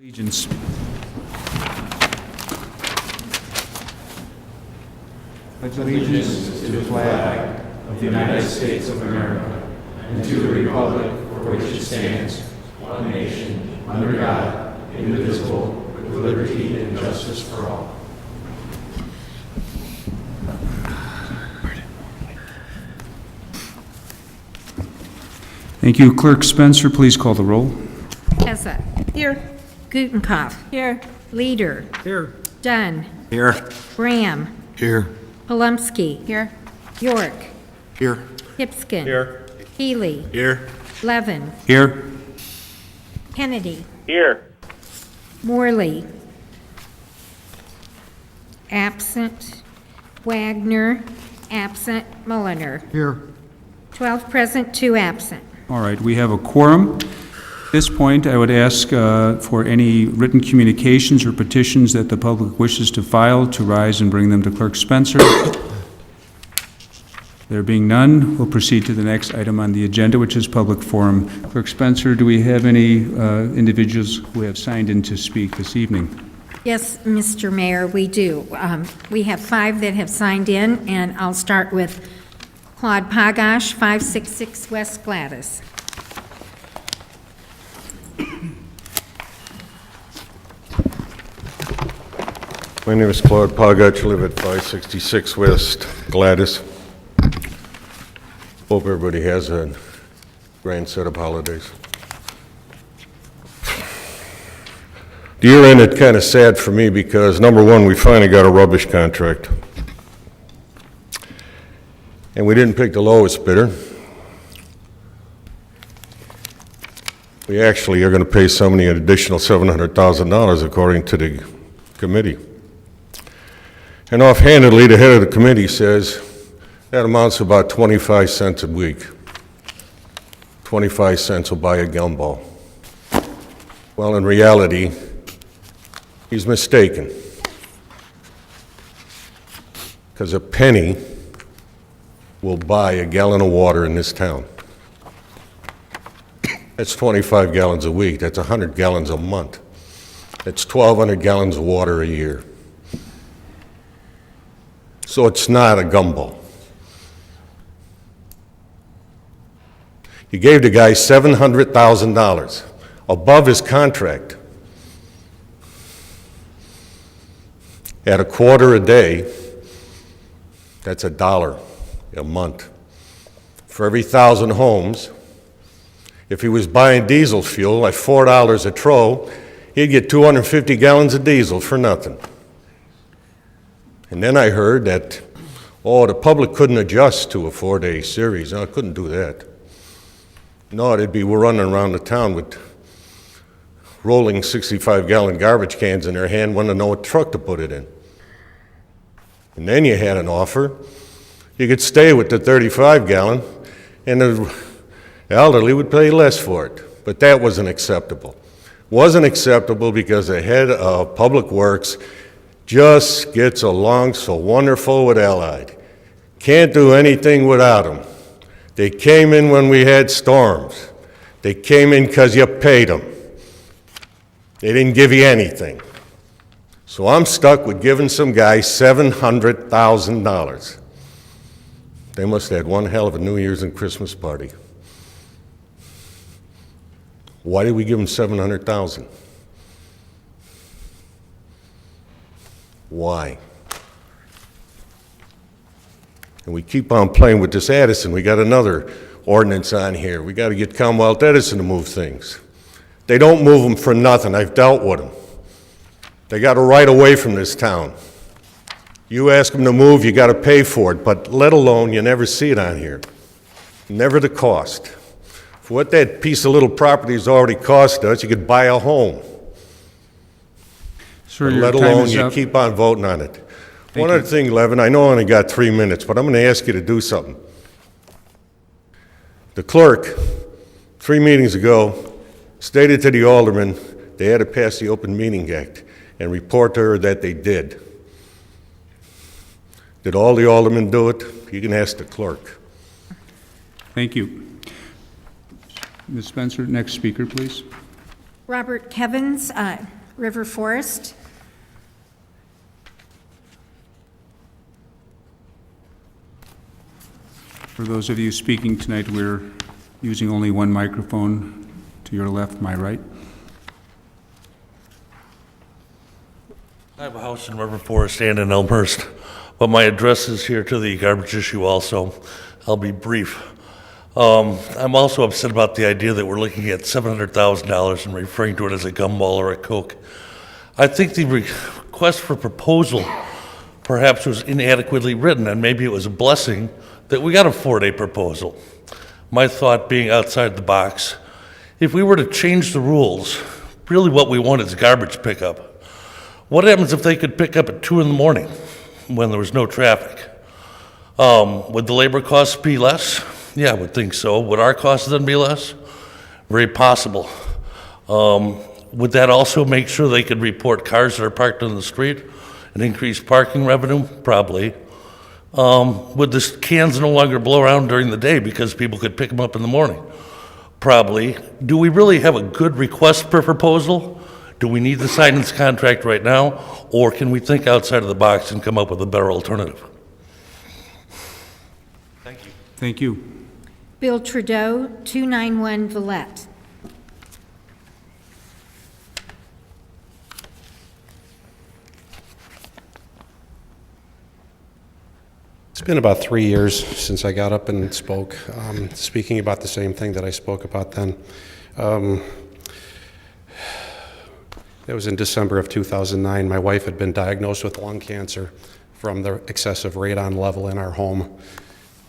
Allegiance. Pledge allegiance to the flag of the United States of America and to the republic for which it stands, one nation, under God, indivisible, with liberty and justice for all. Thank you. Clerk Spencer, please call the roll. Hessa. Here. Gutenkopf. Here. Leader. Here. Dunn. Here. Graham. Here. Palumski. Here. York. Here. Hipskin. Here. Healy. Here. Levin. Here. Kennedy. Here. Morley. Absent. Wagner. Absent. Mulliner. Here. 12 present, 2 absent. All right, we have a quorum. At this point, I would ask for any written communications or petitions that the public wishes to file to rise and bring them to Clerk Spencer. There being none, we'll proceed to the next item on the agenda, which is public forum. Clerk Spencer, do we have any individuals who have signed in to speak this evening? Yes, Mr. Mayor, we do. We have 5 that have signed in, and I'll start with Claude Pagash, 566 West Gladys. My name is Claude Pagach, I live at 566 West Gladys. Hope everybody has a grand set of holidays. The year ended kind of sad for me because, number one, we finally got a rubbish contract. And we didn't pick the lowest bidder. We actually are going to pay somebody an additional $700,000 according to the committee. And offhandedly, the head of the committee says that amounts to about 25 cents a week. 25 cents will buy a gumball. Well, in reality, he's mistaken. Because a penny will buy a gallon of water in this town. That's 25 gallons a week. That's 100 gallons a month. That's 1,200 gallons of water a year. So it's not a gumball. You gave the guy $700,000 above his contract at $0.25 a day. That's $1 a month. For every 1,000 homes, if he was buying diesel fuel at $4 a troll, he'd get 250 gallons of diesel for nothing. And then I heard that, the public couldn't adjust to a 4-day series. No, I couldn't do that. No, we're running around the town with rolling 65-gallon garbage cans in their hand, wanting to know what truck to put it in. And then you had an offer. You could stay with the 35-gallon, and the elderly would pay less for it. But that wasn't acceptable. Wasn't acceptable because the head of Public Works just gets along so wonderful with Allied. Can't do anything without them. They came in when we had storms. They came in because you paid them. They didn't give you anything. So I'm stuck with giving some guy $700,000. They must have had one hell of a New Year's and Christmas party. Why did we give them $700,000? Why? And we keep on playing with this Edison. We got another ordinance on here. We got to get Commonwealth Edison to move things. They don't move them for nothing. I've dealt with them. They got a right away from this town. You ask them to move, you got to pay for it, but let alone you never see it on here. Never the cost. For what that piece of little property has already cost us, you could buy a home. Sir, Let alone you keep on voting on it. One other thing, Levin, I know I only got 3 minutes, but I'm going to ask you to do something. The clerk, 3 meetings ago, stated to the aldermen they had to pass the Open Meeting Act and report to her that they did. Did all the aldermen do it? You can ask the clerk. Thank you. Ms. Spencer, next speaker, please. Robert Kevins, River Forest. For those of you speaking tonight, we're using only one microphone. To your left, my right. I have a house in River Forest and in Elmhurst, but my address is here to the garbage issue also. I'll be brief. I'm also upset about the idea that we're looking at $700,000 and referring to it as a gumball or a Coke. I think the request for proposal perhaps was inadequately written, and maybe it was a blessing that we got a 4-day proposal. My thought being outside the box, if we were to change the rules, really what we want is garbage pickup. What happens if they could pick up at 2 in the morning when there was no traffic? Would the labor costs be less? Yeah, I would think so. Would our costs then be less? Very possible. Would that also make sure they could report cars that are parked on the street and increase parking revenue? Probably. Would the cans no longer blow around during the day because people could pick them up in the morning? Probably. Do we really have a good request per proposal? Do we need to sign this contract right now, or can we think outside of the box and come up with a better alternative? Thank you. Thank you. Bill Trudeau, 291 Villette. It's been about 3 years since I got up and spoke, speaking about the same thing that I spoke about then. It was in December of 2009. My wife had been diagnosed with lung cancer from the excessive radon level in our home.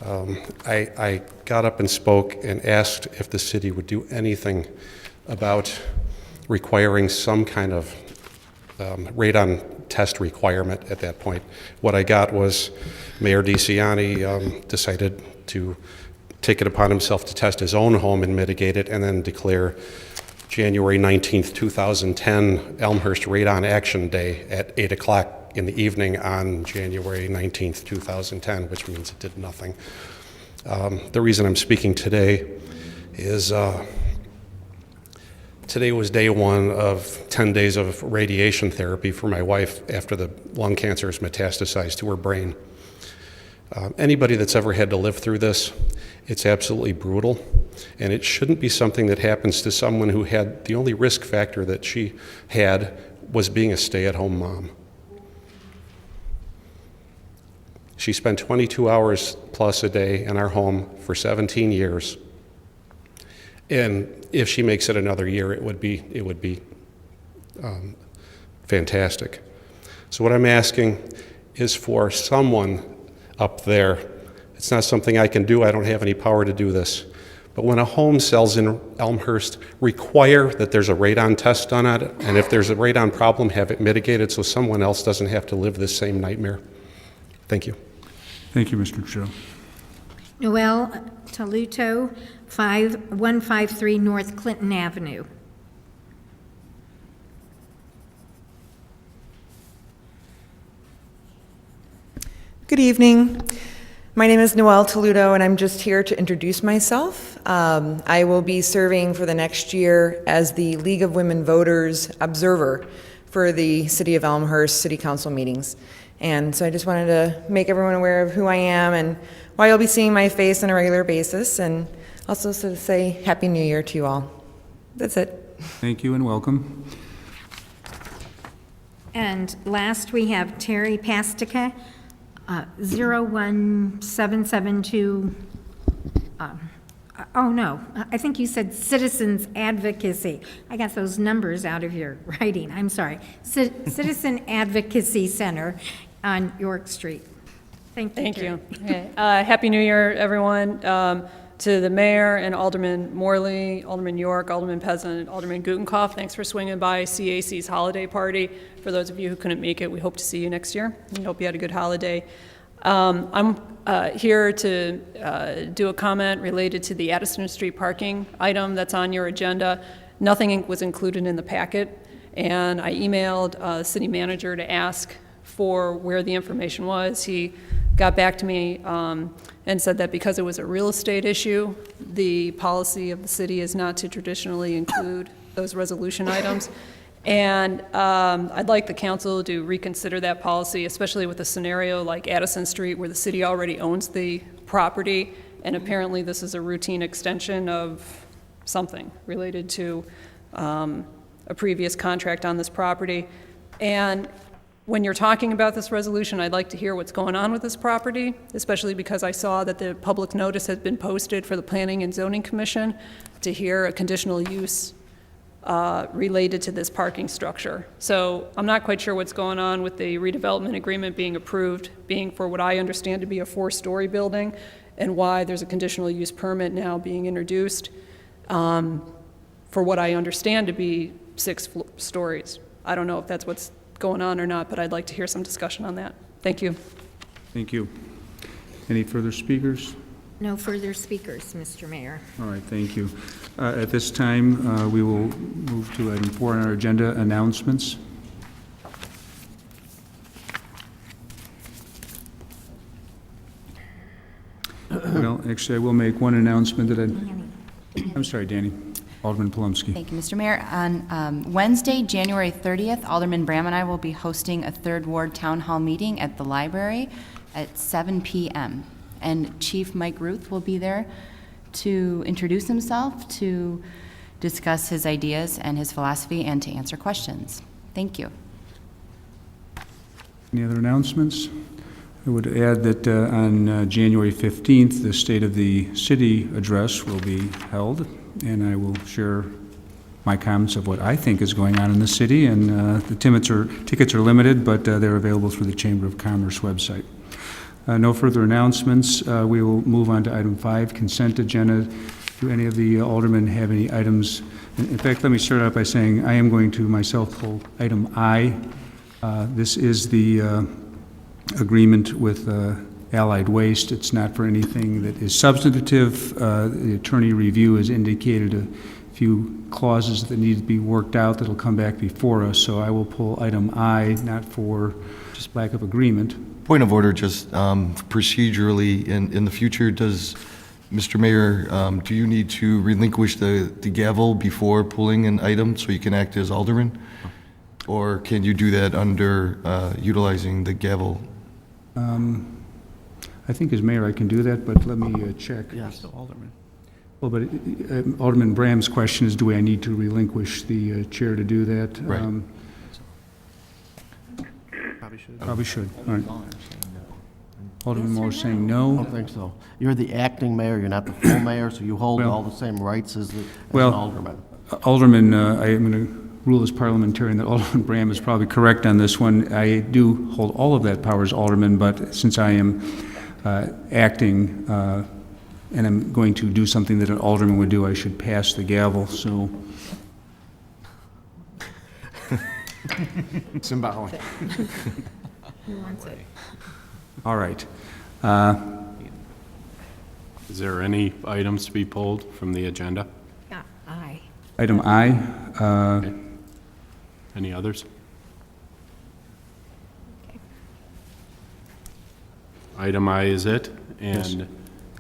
I got up and spoke and asked if the city would do anything about requiring some kind of radon test requirement at that point. What I got was Mayor DeCiani decided to take it upon himself to test his own home and mitigate it, and then declare January 19th, 2010, Elmhurst Radon Action Day at 8 o'clock in the evening on January 19th, 2010, which means it did nothing. The reason I'm speaking today is today was day one of 10 days of radiation therapy for my wife after the lung cancer has metastasized to her brain. Anybody that's ever had to live through this, it's absolutely brutal, and it shouldn't be something that happens to someone who had the only risk factor that she had was being a stay-at-home mom. She spent 22 hours plus a day in our home for 17 years. And if she makes it another year, it would be fantastic. So what I'm asking is for someone up there, it's not something I can do, I don't have any power to do this, but when a home sells in Elmhurst, require that there's a radon test done on it, and if there's a radon problem, have it mitigated so someone else doesn't have to live this same nightmare. Thank you. Thank you, Mr. Trudeau. Noel Taluto, 153 North Clinton Avenue. Good evening. My name is Noelle Taluto, and I'm just here to introduce myself. I will be serving for the next year as the League of Women Voters Observer for the City of Elmhurst City Council meetings. And so I just wanted to make everyone aware of who I am and why you'll be seeing my face on a regular basis, and also to say Happy New Year to you all. That's it. Thank you and welcome. And last, we have Terry Pastica, 01772, oh no, I think you said Citizens Advocacy. I got those numbers out of your writing, I'm sorry. Citizen Advocacy Center on York Street. Thank you. Thank you. Okay. Happy New Year, everyone. To the mayor and Alderman Morley, Alderman York, Alderman Peasant, Alderman Gutenkopf, thanks for swinging by CAC's holiday party. For those of you who couldn't make it, we hope to see you next year. We hope you had a good holiday. I'm here to do a comment related to the Addison Street parking item that's on your agenda. Nothing was included in the packet, and I emailed the city manager to ask for where the information was. He got back to me and said that because it was a real estate issue, the policy of the city is not to traditionally include those resolution items. And I'd like the council to reconsider that policy, especially with a scenario like Addison Street where the city already owns the property, and apparently this is a routine extension of something related to a previous contract on this property. And when you're talking about this resolution, I'd like to hear what's going on with this property, especially because I saw that the public notice has been posted for the Planning and Zoning Commission to hear a conditional use related to this parking structure. So I'm not quite sure what's going on with the redevelopment agreement being approved, being for what I understand to be a 4-story building, and why there's a conditional use permit now being introduced for what I understand to be 6 stories. I don't know if that's what's going on or not, but I'd like to hear some discussion on that. Thank you. Thank you. Any further speakers? No further speakers, Mr. Mayor. All right, thank you. At this time, we will move to item 4 on our agenda, announcements. Well, actually, I will make one announcement that I'm sorry, Danny. Alderman Palomsky. Thank you, Mr. Mayor. On Wednesday, January 30th, Alderman Bram and I will be hosting a 3rd Ward Town Hall meeting at the library at 7 p.m. And Chief Mike Ruth will be there to introduce himself, to discuss his ideas and his philosophy, and to answer questions. Thank you. Any other announcements? I would add that on January 15th, the State of the City address will be held, and I will share my comments of what I think is going on in the city, and the tickets are limited, but they're available through the Chamber of Commerce website. No further announcements. We will move on to item 5, consent agenda. Do any of the aldermen have any items? In fact, let me start out by saying I am going to myself pull item I. This is the agreement with Allied Waste. It's not for anything that is substantive. The attorney review has indicated a few clauses that need to be worked out that'll come back before us, so I will pull item I, not for just lack of agreement. Point of order, just procedurally, in the future, does, Mr. Mayor, do you need to relinquish the gavel before pulling an item so you can act as alderman? Or can you do that under utilizing the gavel? I think as mayor I can do that, but let me check. Yes, alderman. Well, but Alderman Bram's question is, do I need to relinquish the chair to do that? Right. Probably should. Probably should. All right. Alderman Moore saying no. I don't think so. You're the acting mayor, you're not the full mayor, so you hold Well- all the same rights as an Well, alderman. Alderman, I am going to rule as parliamentarian that Alderman Bram is probably correct on this one. I do hold all of that power as alderman, but since I am acting and I'm going to do something that an alderman would do, I should pass the gavel, so. Symbolic. Who wants it? All right. Is there any items to be pulled from the agenda? Yeah, aye. Item I. Okay. Any others? Item I is it, and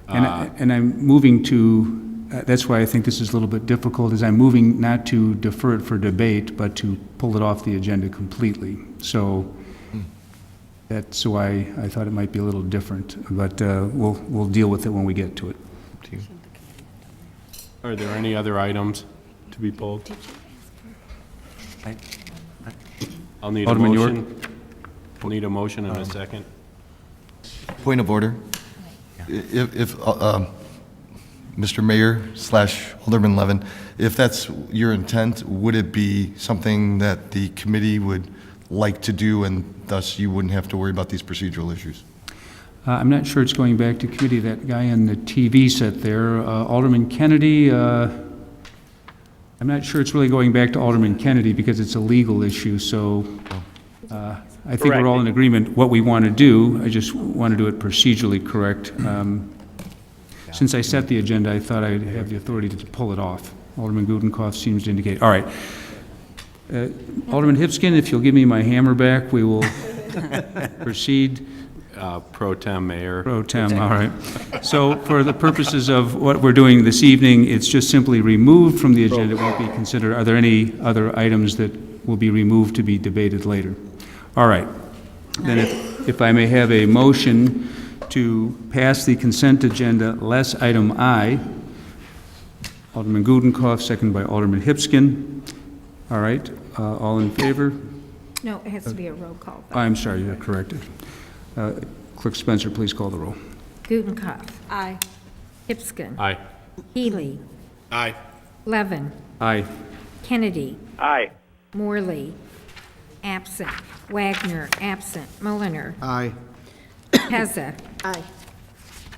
And I'm moving to, that's why I think this is a little bit difficult, is I'm moving not to defer it for debate, but to pull it off the agenda completely. So that's why I thought it might be a little different, but we'll deal with it when we get to it. are there any other items to be pulled? I'll need a Alderman York? motion. I'll need a motion and a second. Point of order. If Mr. Mayor / Alderman Levin, if that's your intent, would it be something that the committee would like to do, and thus you wouldn't have to worry about these procedural issues? I'm not sure it's going back to committee. That guy on the TV set there, Alderman Kennedy, I'm not sure it's really going back to Alderman Kennedy because it's a legal issue, so I think we're all in agreement what we want to do. I just want to do it procedurally correct. Since I set the agenda, I thought I'd have the authority to pull it off. Alderman Gudenkauf seems to indicate. All right. Alderman Hipskin, if you'll give me my hammer back, we will proceed. pro tem mayor. Pro tem, all right. So for the purposes of what we're doing this evening, it's just simply removed from the agenda, it won't be considered. Are there any other items that will be removed to be debated later? All right. Then if I may have a motion to pass the consent agenda less item I. Alderman Gudenkauf, second by Alderman Hipskin. All right, all in favor? No, it has to be a roll call. vote. I'm sorry, you're corrected. Clerk Spencer, please call the roll. Gudenkauf. Aye. Hipskin. Aye. Healy. Aye. Levin. Aye. Kennedy. Aye. Morley. Absent. Wagner. Absent. Mulliner. Aye. Pezza. Aye.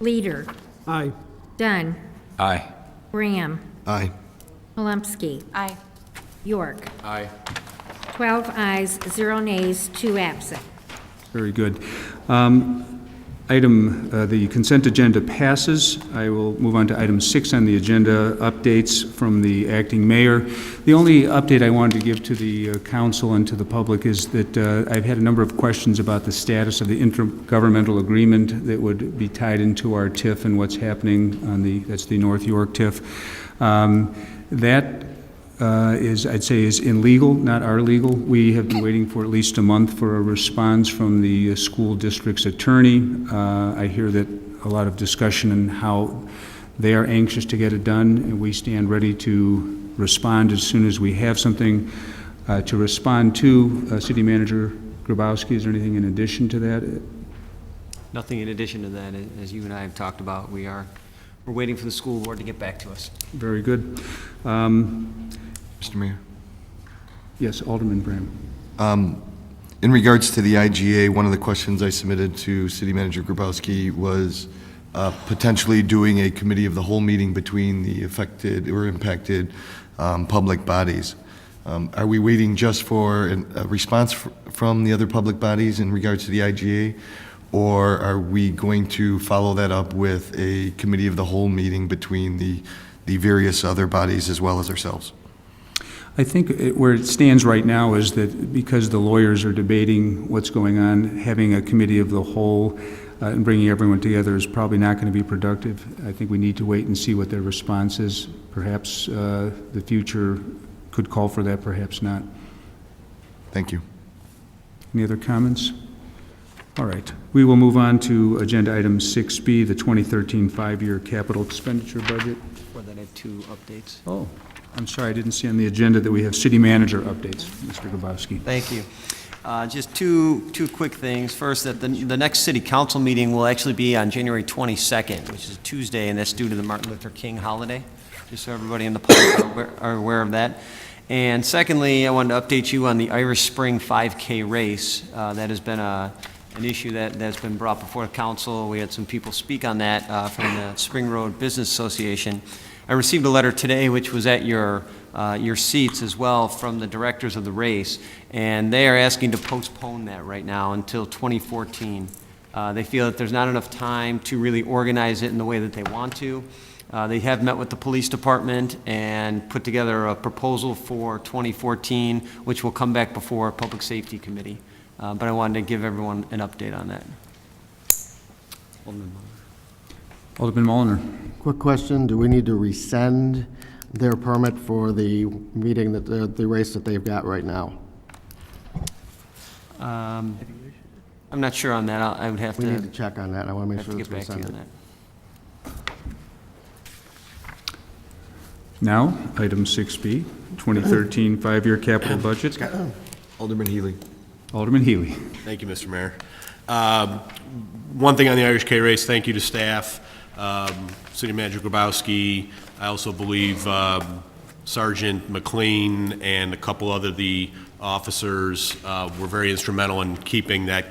Leader. Aye. Dunn. Aye. Graham. Aye. Polumsky. Aye. York. Aye. 12 ayes, 0 nays, 2 absent. Very good. The consent agenda passes. I will move on to item 6 on the agenda, updates from the acting mayor. The only update I wanted to give to the council and to the public is that I've had a number of questions about the status of the intergovernmental agreement that would be tied into our TIF and what's happening on that's the North York TIF. That I'd say, is illegal, not our legal. We have been waiting for at least a month for a response from the school district's attorney. I hear that a lot of discussion on how they are anxious to get it done, and we stand ready to respond as soon as we have something to respond to. City Manager Grabowski, is there anything in addition to that? Nothing in addition to that. As you and I have talked about, we're waiting for the school board to get back to us. Very good. Mr. Mayor? Yes, Alderman Bram. In regards to the IGA, one of the questions I submitted to City Manager Grabowski was potentially doing a committee of the whole meeting between the affected or impacted public bodies. Are we waiting just for a response from the other public bodies in regards to the IGA, or are we going to follow that up with a committee of the whole meeting between the various other bodies as well as ourselves? I think where it stands right now is that because the lawyers are debating what's going on, having a committee of the whole and bringing everyone together is probably not going to be productive. I think we need to wait and see what their response is. Perhaps the future could call for that, perhaps not. Thank you. Any other comments? All right. We will move on to agenda item 6B, the 2013 5-year capital expenditure budget. Before that, I had 2 updates. Oh, I'm sorry, I didn't see on the agenda that we have city manager updates. Mr. Grabowski. Thank you. Just two quick things. First, that the next city council meeting will actually be on January 22nd, which is a Tuesday, and that's due to the Martin Luther King holiday, just so everybody in the public are aware of that. And secondly, I wanted to update you on the Irish Spring 5K race. That has been an issue that's been brought before the council. We had some people speak on that from the Spring Road Business Association. I received a letter today, which was at your seats as well, from the directors of the race, and they are asking to postpone that right now until 2014. They feel that there's not enough time to really organize it in the way that they want to. They have met with the police department and put together a proposal for 2014, which will come back before a public safety committee. But I wanted to give everyone an update on that. Alderman Mulliner. Quick question, do we need to rescind their permit for the meeting, that the race that they've got right now? I'm not sure on that. I would have We need to to check on that, I want to make sure get it's back to you on rescinded. that. Now, item 6B, 2013 5-year capital budget. Alderman Healy. Alderman Healy. Thank you, Mr. Mayor. One thing on the Irish K race, thank you to staff, City Manager Grabowski. I also believe Sergeant McLean and a couple other the officers were very instrumental in keeping that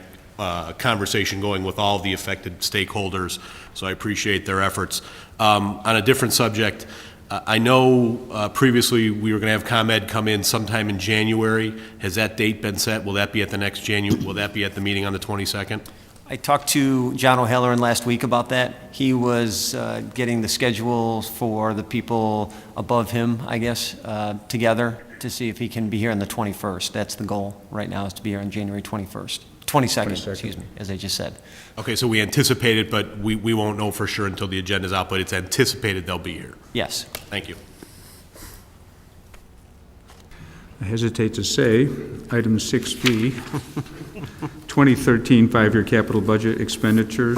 conversation going with all the affected stakeholders, so I appreciate their efforts. On a different subject, I know previously we were going to have ComEd come in sometime in January. Has that date been set? Will that be at the next Will that be at the meeting on the 22nd? I talked to John O'Halloran last week about that. He was getting the schedules for the people above him, I guess, together to see if he can be here on the 21st. That's the goal right now, is to be here on January 21st, 22nd, excuse me, as I just said. Okay, so we anticipate it, but we won't know for sure until the agenda's out, but it's anticipated they'll be here. Yes. Thank you. I hesitate to say, item 6B, 2013 five-year capital budget expenditures.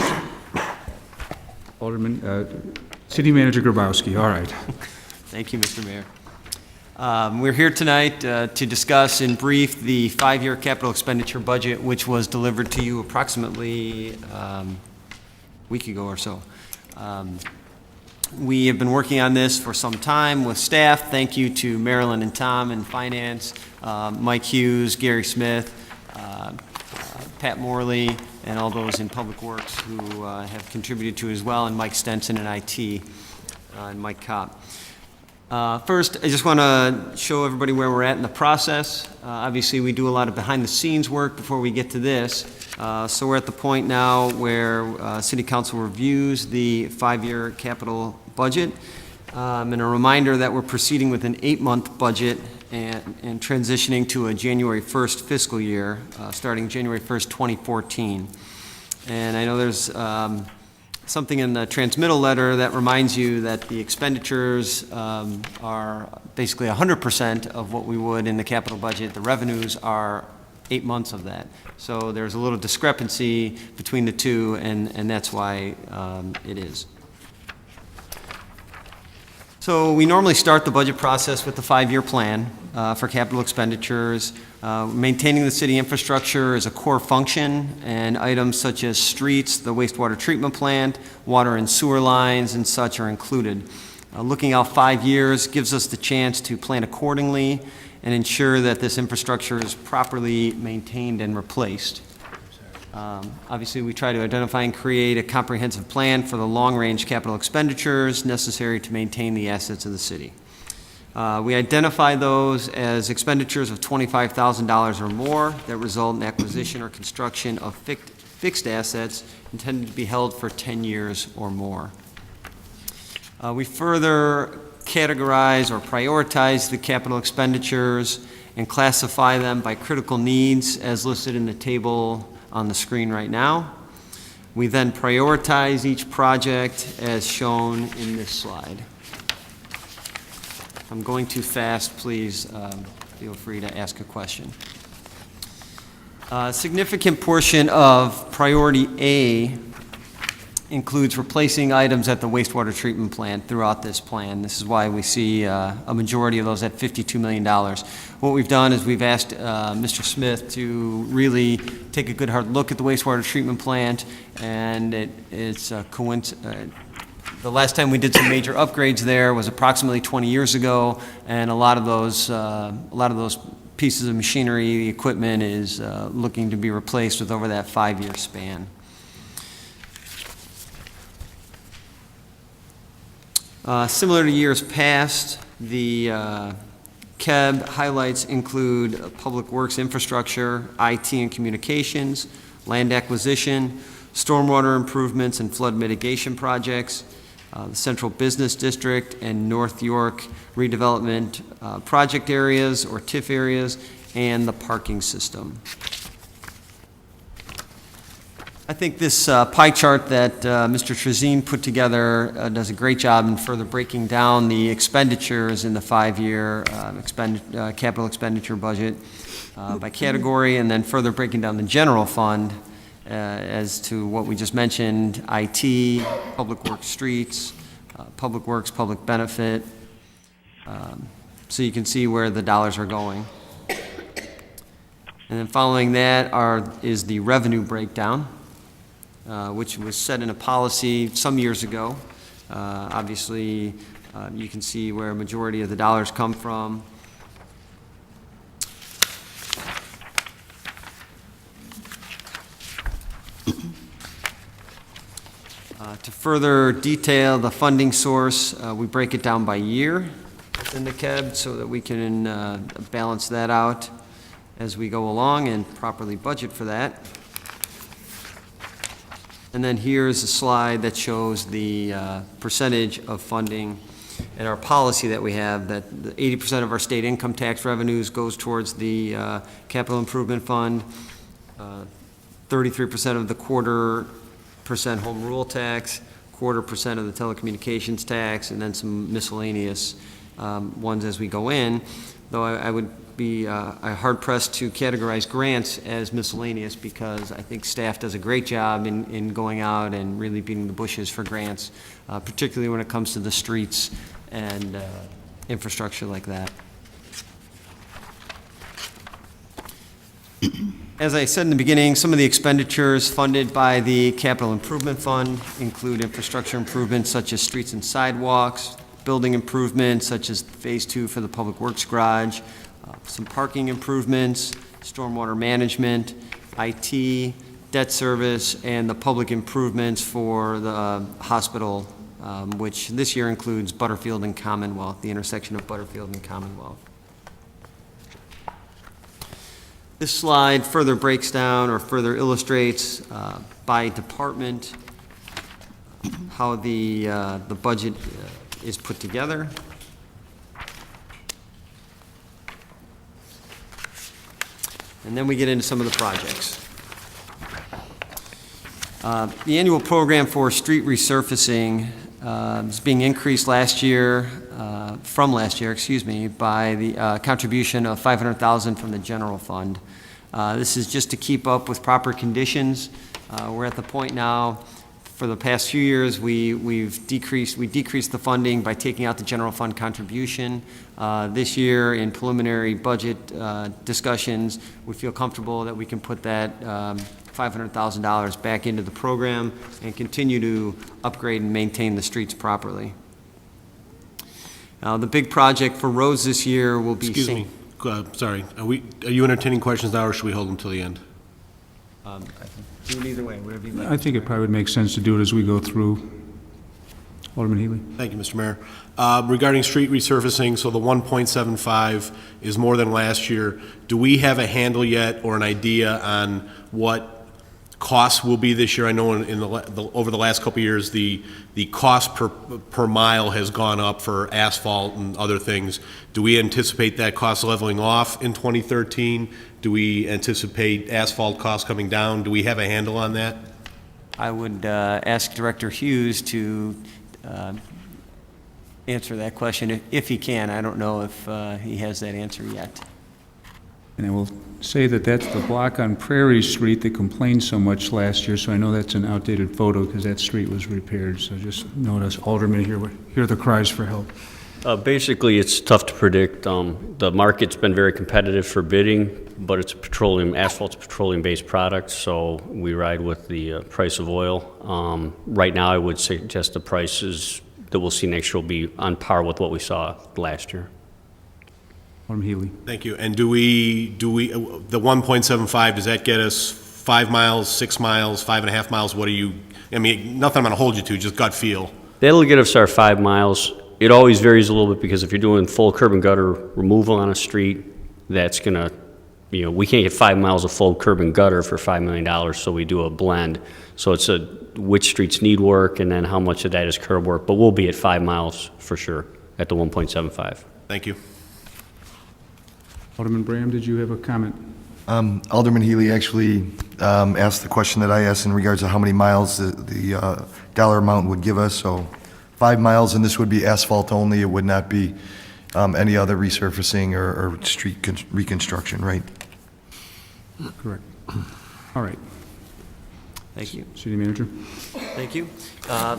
Alderman, City Manager Grabowski, all right. Thank you, Mr. Mayor. We're here tonight to discuss in brief the five-year capital expenditure budget, which was delivered to you approximately a week ago or so. We have been working on this for some time with staff. Thank you to Marilyn and Tom in finance, Mike Hughes, Gary Smith, Pat Morley, and all those in Public Works who have contributed to it as well, and Mike Stenson in IT, and Mike Kopp. First, I just want to show everybody where we're at in the process. Obviously, we do a lot of behind-the-scenes work before we get to this. So we're at the point now where City Council reviews the five-year capital budget. And a reminder that we're proceeding with an 8-month budget and transitioning to a January 1st fiscal year, starting January 1st, 2014. And I know there's something in the transmittal letter that reminds you that the expenditures are basically 100% of what we would in the capital budget. The revenues are 8 months of that. So there's a little discrepancy between the two, and that's why it is. So we normally start the budget process with the five-year plan for capital expenditures. Maintaining the city infrastructure is a core function, and items such as streets, the wastewater treatment plant, water and sewer lines, and such are included. Looking out 5 years gives us the chance to plan accordingly and ensure that this infrastructure is properly maintained and replaced. Obviously, we try to identify and create a comprehensive plan for the long-range capital expenditures necessary to maintain the assets of the city. We identify those as expenditures of $25,000 or more that result in acquisition or construction of fixed assets intended to be held for 10 years or more. We further categorize or prioritize the capital expenditures and classify them by critical needs as listed in the table on the screen right now. We then prioritize each project as shown in this slide. If I'm going too fast, please feel free to ask a question. A significant portion of priority A includes replacing items at the wastewater treatment plant throughout this plan. This is why we see a majority of those at $52 million. What we've done is we've asked Mr. Smith to really take a good hard look at the wastewater treatment plant, and it's a coincidence. The last time we did some major upgrades there was approximately 20 years ago, and a lot of those pieces of machinery, the equipment is looking to be replaced with over that 5-year span. Similar to years past, the KEB highlights include public works infrastructure, IT and communications, land acquisition, stormwater improvements and flood mitigation projects, the Central Business District and North York redevelopment project areas or TIF areas, and the parking system. I think this pie chart that Mr. Trezine put together does a great job in further breaking down the expenditures in the 5-year capital expenditure budget by category, and then further breaking down the general fund as to what we just mentioned: IT, public works, streets, public works, public benefit. So you can see where the dollars are going. And then following that is the revenue breakdown, which was set in a policy some years ago. Obviously, you can see where a majority of the dollars come from. To further detail the funding source, we break it down by year in the KEB so that we can balance that out as we go along and properly budget for that. And then here's a slide that shows the percentage of funding and our policy that we have, that 80% of our state income tax revenues goes towards the capital improvement fund. 33% of the 1/4% home rule tax, 1/4% of the telecommunications tax, and then some miscellaneous ones as we go in, though I would be hard-pressed to categorize grants as miscellaneous because I think staff does a great job in going out and really beating the bushes for grants, particularly when it comes to the streets and infrastructure like that. As I said in the beginning, some of the expenditures funded by the Capital Improvement Fund include infrastructure improvements such as streets and sidewalks, building improvements such as Phase 2 for the Public Works Garage, some parking improvements, stormwater management, IT, debt service, and the public improvements for the hospital, which this year includes Butterfield and Commonwealth, the intersection of Butterfield and Commonwealth. This slide further breaks down or further illustrates by department how the budget is put together. And then we get into some of the projects. The annual program for street resurfacing is being increased from last year, by the contribution of $500,000 from the general fund. This is just to keep up with proper conditions. We're at the point now, for the past few years, we decreased the funding by taking out the general fund contribution. This year, in preliminary budget discussions, we feel comfortable that we can put that $500,000 back into the program and continue to upgrade and maintain the streets properly. The big project for roads this year will be... Excuse me, sorry. Are you entertaining questions now, or should we hold them till the end? Do it either way, whatever you like. I think it probably would make sense to do it as we go through. Alderman Healy. Thank you, Mr. Mayor. Regarding street resurfacing, so the 1.75 is more than last year. Do we have a handle yet or an idea on what costs will be this year? I know over the last couple of years, the cost per mile has gone up for asphalt and other things. Do we anticipate that cost leveling off in 2013? Do we anticipate asphalt costs coming down? Do we have a handle on that? I would ask Director Hughes to answer that question if he can. I don't know if he has that answer yet. And I will say that that's the block on Prairie Street that complained so much last year, so I know that's an outdated photo because that street was repaired. So just notice, Alderman, hear the cries for help. Basically, it's tough to predict. The market's been very competitive for bidding, but it's asphalt's a petroleum-based product, so we ride with the price of oil. Right now, I would suggest the prices that we'll see next year will be on par with what we saw last year. Alderman Healy. Thank you. And do we the 1.75, does that get us 5 miles, 6 miles, 5.5 miles? What do you, I mean, nothing I'm going to hold you to, just gut feel. That'll get us our 5 miles. It always varies a little bit because if you're doing full curb and gutter removal on a street, that's going to, we can't get 5 miles of full curb and gutter for $5 million, so we do a blend. So it's which streets need work and then how much of that is curb work. But we'll be at 5 miles for sure at the 1.75. Thank you. Alderman Bram, did you have a comment? Alderman Healy actually asked the question that I asked in regards to how many miles the dollar amount would give us. So 5 miles, and this would be asphalt only. It would not be any other resurfacing or street reconstruction, right? Correct. All right. Thank you. City Manager. Thank you.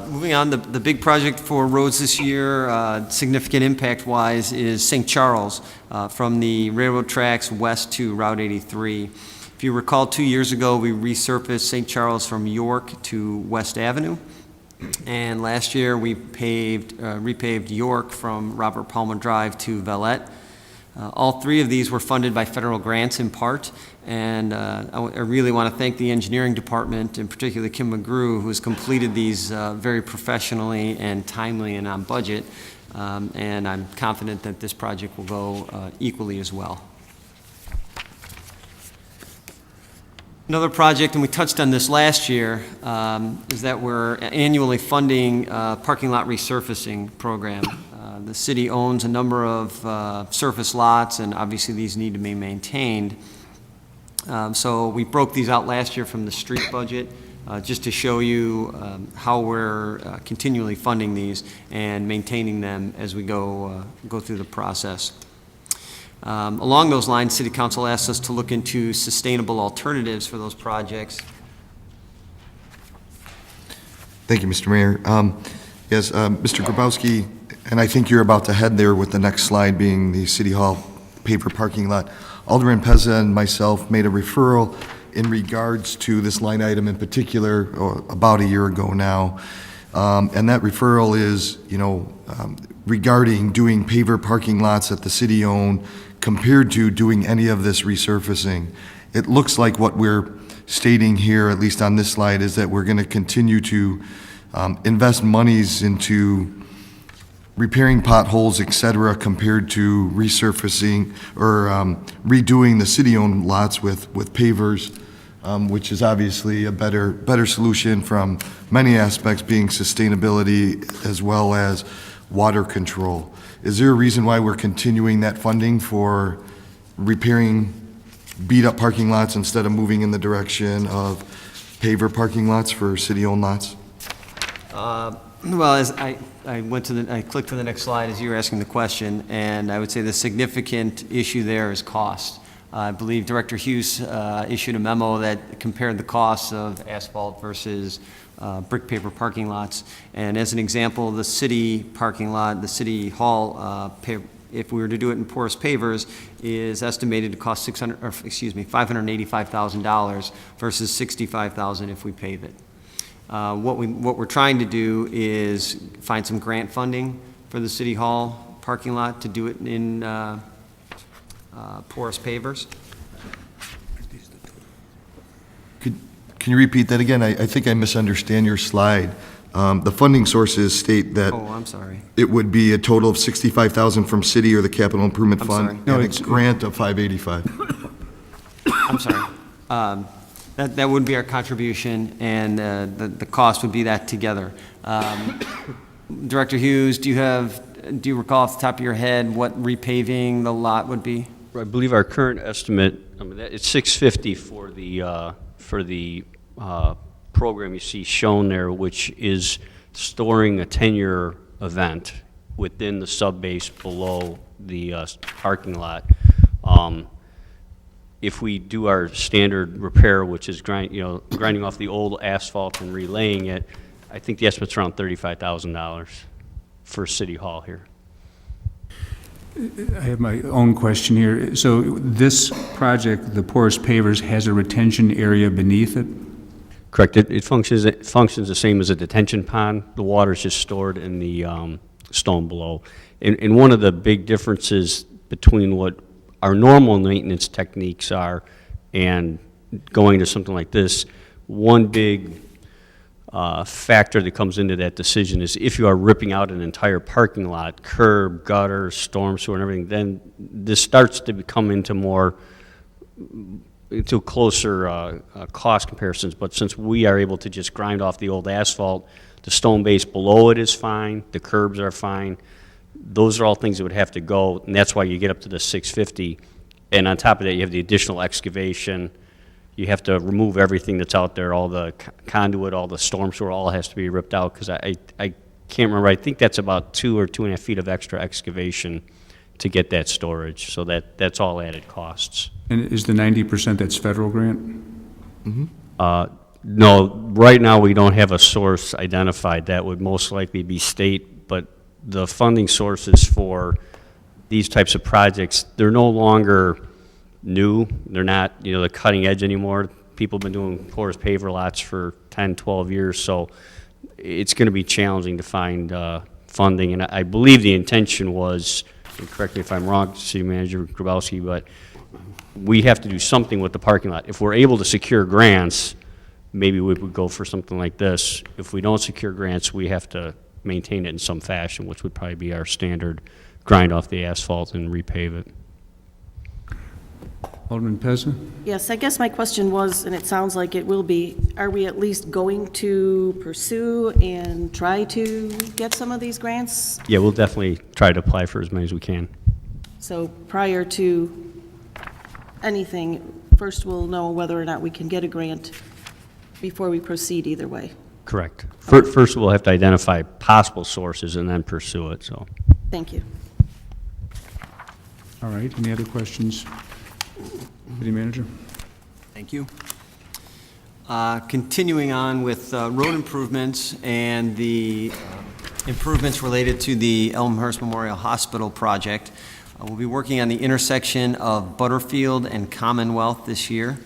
Moving on, the big project for roads this year, significant impact-wise, is St. Charles from the railroad tracks west to Route 83. If you recall, 2 years ago, we resurfaced St. Charles from York to West Avenue. And last year, we repaved York from Robert Palmer Drive to Valette. All three of these were funded by federal grants in part, and I really want to thank the engineering department, and particularly Kim McGrew, who has completed these very professionally and timely and on budget, and I'm confident that this project will go equally as well. Another project, and we touched on this last year, is that we're annually funding a parking lot resurfacing program. The city owns a number of surface lots, and obviously these need to be maintained. So we broke these out last year from the street budget, just to show you how we're continually funding these and maintaining them as we go through the process. Along those lines, City Council asked us to look into sustainable alternatives for those projects. Thank you, Mr. Mayor. Yes, Mr. Grabowski, and I think you're about to head there with the next slide being the City Hall paver parking lot. Alderman Pezza and myself made a referral in regards to this line item in particular about a year ago now. And that referral is, regarding doing paver parking lots that the city owned compared to doing any of this resurfacing. It looks like what we're stating here, at least on this slide, is that we're going to continue to invest monies into repairing potholes, et cetera, compared to resurfacing or redoing the city-owned lots with pavers, which is obviously a better solution from many aspects, being sustainability as well as water control. Is there a reason why we're continuing that funding for repairing beat-up parking lots instead of moving in the direction of paver parking lots for city-owned lots? Well, as I clicked to the next slide as you were asking the question, and I would say the significant issue there is cost. I believe Director Hughes issued a memo that compared the costs of asphalt versus brick paper parking lots. And as an example, the city parking lot, the City Hall, if we were to do it in porous pavers, is estimated to cost $585,000 versus $65,000 if we pave it. What we're trying to do is find some grant funding for the City Hall parking lot to do it in porous pavers. Can you repeat that again? I think I misunderstand your slide. The funding sources state that Oh, I'm sorry. it would be a total of $65,000 from city or the capital improvement I'm fund, sorry. and a grant of $585,000. I'm sorry. That would be our contribution, and the cost would be that together. Director Hughes, do you recall off the top of your head what repaving the lot would be? I believe our current estimate, it's $650 for the program you see shown there, which is storing a 10-year event within the sub-base below the parking lot. If we do our standard repair, which is grinding off the old asphalt and relaying it, I think the estimate's around $35,000 for City Hall here. I have my own question here. So this project, the porous pavers, has a retention area beneath it? Correct. It functions the same as a detention pond. The water's just stored in the stone below. And one of the big differences between what our normal maintenance techniques are and going to something like this, one big factor that comes into that decision is if you are ripping out an entire parking lot, curb, gutter, storm sewer and everything, then this starts to become into closer cost comparisons. But since we are able to just grind off the old asphalt, the stone base below it is fine, the curbs are fine. Those are all things that would have to go, and that's why you get up to the $650. And on top of that, you have the additional excavation. You have to remove everything that's out there, all the conduit, all the storm sewer, all has to be ripped out, because I can't remember. I think that's about 2 or 2.5 feet of extra excavation to get that storage. So that's all added costs. And is the 90% that's federal grant? Mm-hmm. No, right now we don't have a source identified. That would most likely be state, but the funding sources for these types of projects, they're no longer new. They're not, the cutting edge anymore. People have been doing porous paver lots for 10, 12 years, so it's going to be challenging to find funding. And I believe the intention was, and correct me if I'm wrong, City Manager Grabowski, but we have to do something with the parking lot. If we're able to secure grants, maybe we would go for something like this. If we don't secure grants, we have to maintain it in some fashion, which would probably be our standard grind off the asphalt and repave it. Alderman Pezza? Yes, I guess my question was, and it sounds like it will be, are we at least going to pursue and try to get some of these grants? Yeah, we'll definitely try to apply for as many as we can. So prior to anything, first we'll know whether or not we can get a grant before we proceed either way. Correct. First, we'll have to identify possible sources and then pursue it, so. Thank you. All right, any other questions? City Manager? Thank you. Continuing on with road improvements and the improvements related to the Elmhurst Memorial Hospital project, we'll be working on the intersection of Butterfield and Commonwealth this year.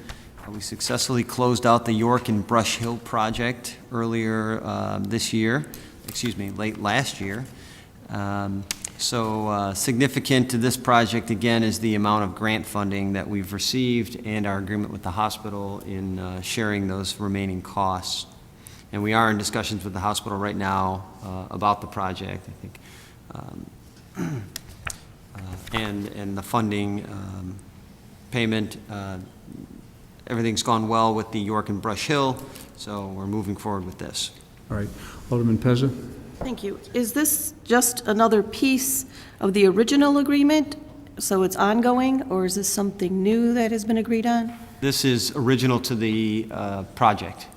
We successfully closed out the York and Brush Hill project earlier this year, late last year. So significant to this project, again, is the amount of grant funding that we've received and our agreement with the hospital in sharing those remaining costs. And we are in discussions with the hospital right now about the project, I think. And the funding payment, everything's gone well with the York and Brush Hill, so we're moving forward with this. All right, Alderman Pezza? Thank you. Is this just another piece of the original agreement, so it's ongoing, or is this something new that has been agreed on? This is original to the project.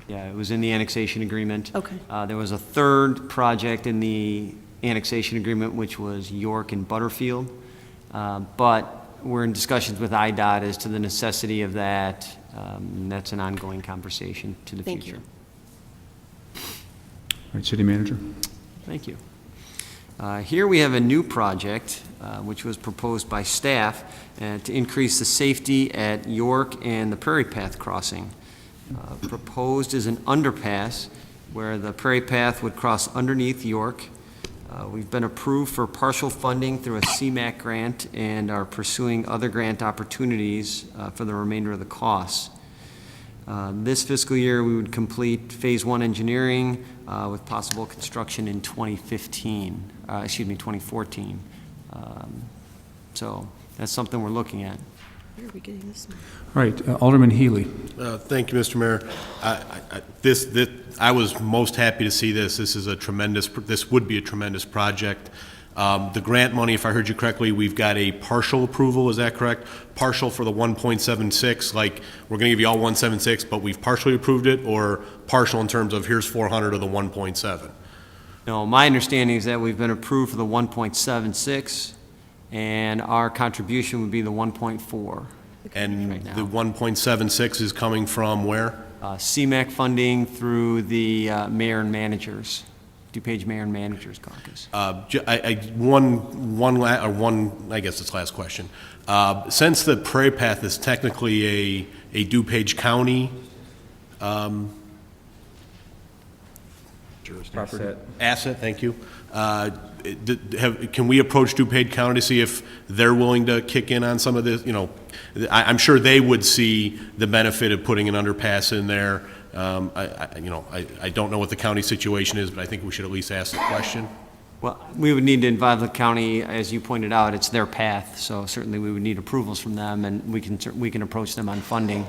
Yeah, it was in the annexation agreement. Okay. There was a third project in the annexation agreement, which was York and Butterfield. But we're in discussions with IDOT as to the necessity of that. And that's an ongoing conversation to the future. Thank you. All right, City Manager? Thank you. Here we have a new project, which was proposed by staff to increase the safety at York and the Prairie Path crossing. Proposed is an underpass where the Prairie Path would cross underneath York. We've been approved for partial funding through a CMAQ grant and are pursuing other grant opportunities for the remainder of the costs. This fiscal year, we would complete Phase 1 engineering with possible construction in 2014. So that's something we're looking at. Where are we getting this? All right, Alderman Healy. Thank you, Mr. Mayor. I was most happy to see this. This would be a tremendous project. The grant money, if I heard you correctly, we've got a partial approval, is that correct? Partial for the 1.76, like we're going to give you all 176, but we've partially approved it, or partial in terms of here's 400 of the 1.7? No, my understanding is that we've been approved for the 1.76, and our contribution would be the 1.4. And right now. the 1.76 is coming from where? CMAQ funding through the mayor and managers. DuPage Mayor and Managers Caucus. I guess it's last question. Since the Prairie Path is technically a DuPage County asset, thank you. Can we approach DuPage County to see if they're willing to kick in on some of this? You know, I'm sure they would see the benefit of putting an underpass in there. I don't know what the county situation is, but I think we should at least ask the question. Well, we would need to involve the county, as you pointed out, it's their path, so certainly we would need approvals from them, and we can approach them on funding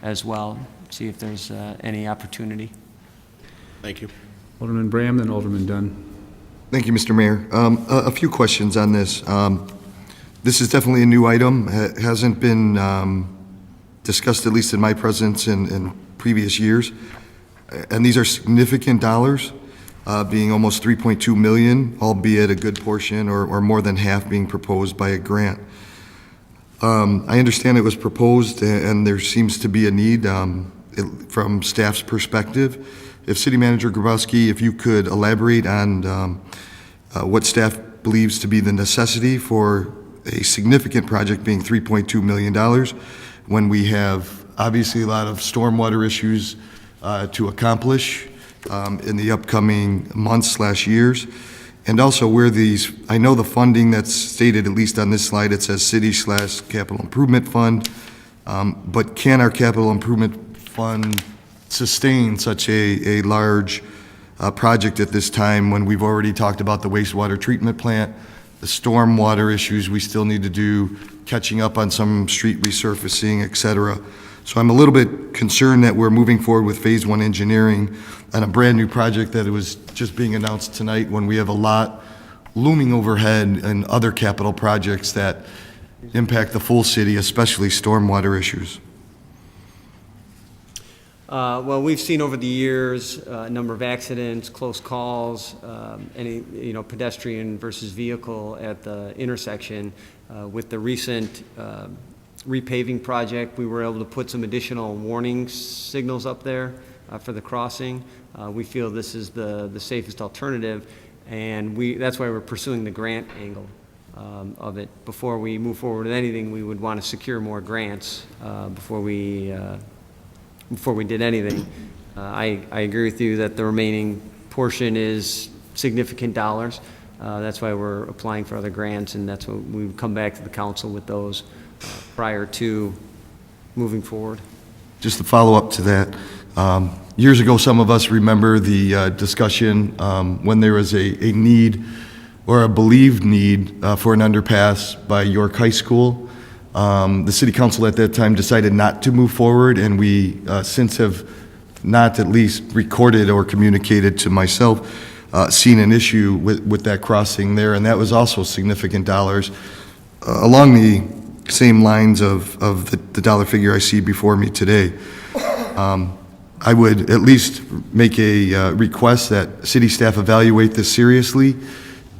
as well, see if there's any opportunity. Thank you. Alderman Bram, then Alderman Dunn. Thank you, Mr. Mayor. A few questions on this. This is definitely a new item. It hasn't been discussed, at least in my presence, in previous years. And these are significant dollars, being almost $3.2 million, albeit a good portion or more than half being proposed by a grant. I understand it was proposed and there seems to be a need from staff's perspective. If City Manager Grabowski, if you could elaborate on what staff believes to be the necessity for a significant project being $3.2 million when we have obviously a lot of stormwater issues to accomplish in the upcoming months/years. And also where these, I know the funding that's stated, at least on this slide, it says city/capital improvement fund, but can our capital improvement fund sustain such a large project at this time when we've already talked about the wastewater treatment plant, the stormwater issues we still need to do, catching up on some street resurfacing, et cetera. So I'm a little bit concerned that we're moving forward with Phase 1 engineering on a brand new project that was just being announced tonight when we have a lot looming overhead and other capital projects that impact the full city, especially stormwater issues? Well, we've seen over the years a number of accidents, close calls, any, pedestrian versus vehicle at the intersection. With the recent repaving project, we were able to put some additional warning signals up there for the crossing. We feel this is the safest alternative, and that's why we're pursuing the grant angle of it. Before we move forward with anything, we would want to secure more grants before we did anything. I agree with you that the remaining portion is significant dollars. That's why we're applying for other grants, and that's what we would come back to the council with those prior to moving forward. Just to follow up to that, years ago, some of us remember the discussion when there was a need or a believed need for an underpass by York High School. The city council at that time decided not to move forward, and we since have not at least recorded or communicated to myself seen an issue with that crossing there, and that was also significant dollars along the same lines of the dollar figure I see before me today. I would at least make a request that city staff evaluate this seriously,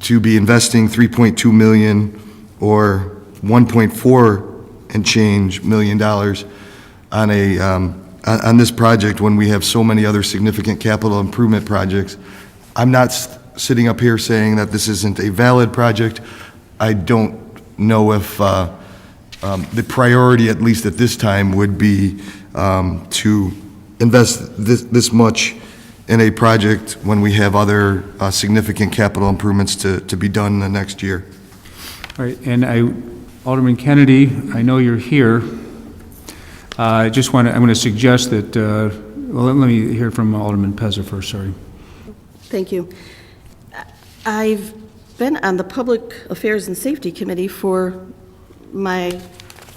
to be investing $3.2 million or 1.4 and change million dollars on on this project when we have so many other significant capital improvement projects. I'm not sitting up here saying that this isn't a valid project. I don't know if the priority, at least at this time, would be to invest this much in a project when we have other significant capital improvements to be done in the next year. All right, and Alderman Kennedy, I know you're here. I'm going to suggest that, well, let me hear from Alderman Pezza first, sorry. Thank you. I've been on the Public Affairs and Safety Committee for my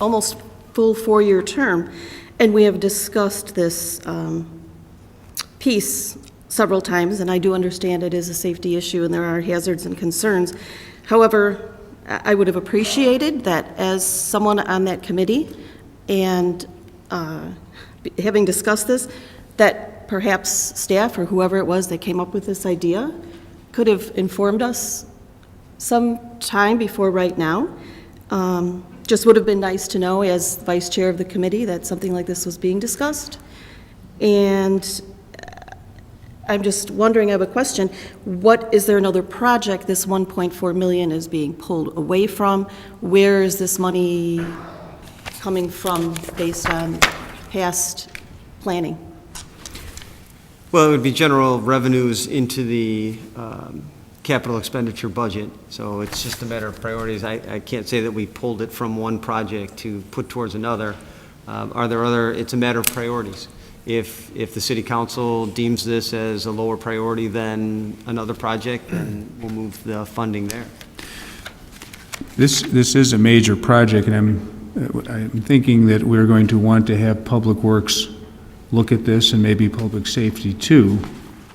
almost full 4-year term, and we have discussed this piece several times, and I do understand it is a safety issue and there are hazards and concerns. However, I would have appreciated that as someone on that committee and having discussed this, that perhaps staff or whoever it was that came up with this idea could have informed us some time before right now. Just would have been nice to know as vice chair of the committee that something like this was being discussed. And I'm just wondering, I have a question. Is there another project this $1.4 million is being pulled away from? Where is this money coming from based on past planning? Well, it would be general revenues into the capital expenditure budget. So it's just a matter of priorities. I can't say that we pulled it from one project to put towards another. It's a matter of priorities. If the city council deems this as a lower priority than another project, then we'll move the funding there. This is a major project, and I'm thinking that we're going to want to have Public Works look at this, and maybe Public Safety too.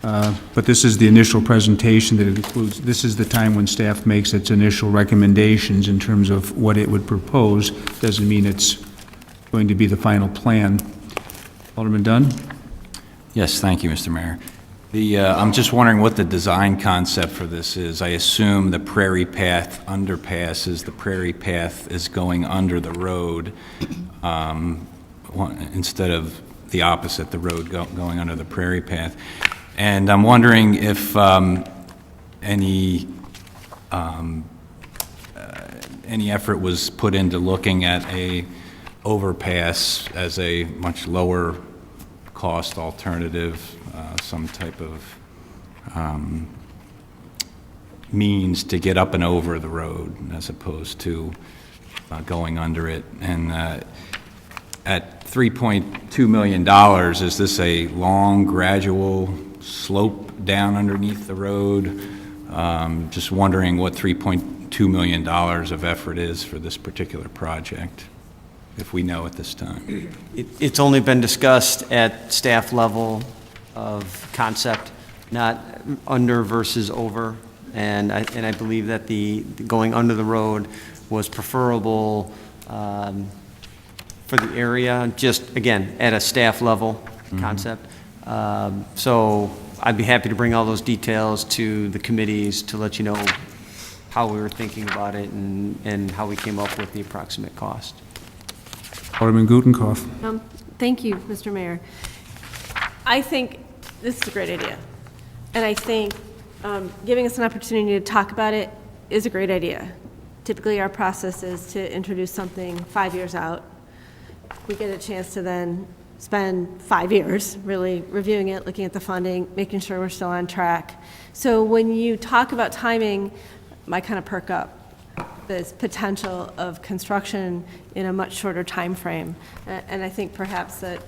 But this is the initial presentation that it includes. This is the time when staff makes its initial recommendations in terms of what it would propose. Doesn't mean it's going to be the final plan. Alderman Dunn? Yes, thank you, Mr. Mayor. I'm just wondering what the design concept for this is. I assume the Prairie Path underpass is the Prairie Path is going under the road instead of the opposite, the road going under the Prairie Path. And I'm wondering if any effort was put into looking at a overpass as a much lower cost alternative, some type of means to get up and over the road as opposed to going under it. And at $3.2 million, is this a long, gradual slope down underneath the road? Just wondering what $3.2 million of effort is for this particular project, if we know at this time. It's only been discussed at staff level of concept, not under versus over. And I believe that the going under the road was preferable for the area, just, again, at a staff level concept. So I'd be happy to bring all those details to the committees to let you know how we were thinking about it and how we came up with the approximate cost. Alderman Gutenkopf. Thank you, Mr. Mayor. I think this is a great idea. And I think giving us an opportunity to talk about it is a great idea. Typically, our process is to introduce something 5 years out. We get a chance to then spend 5 years really reviewing it, looking at the funding, making sure we're still on track. So when you talk about timing, I kind of perk up. This potential of construction in a much shorter time frame. And I think perhaps that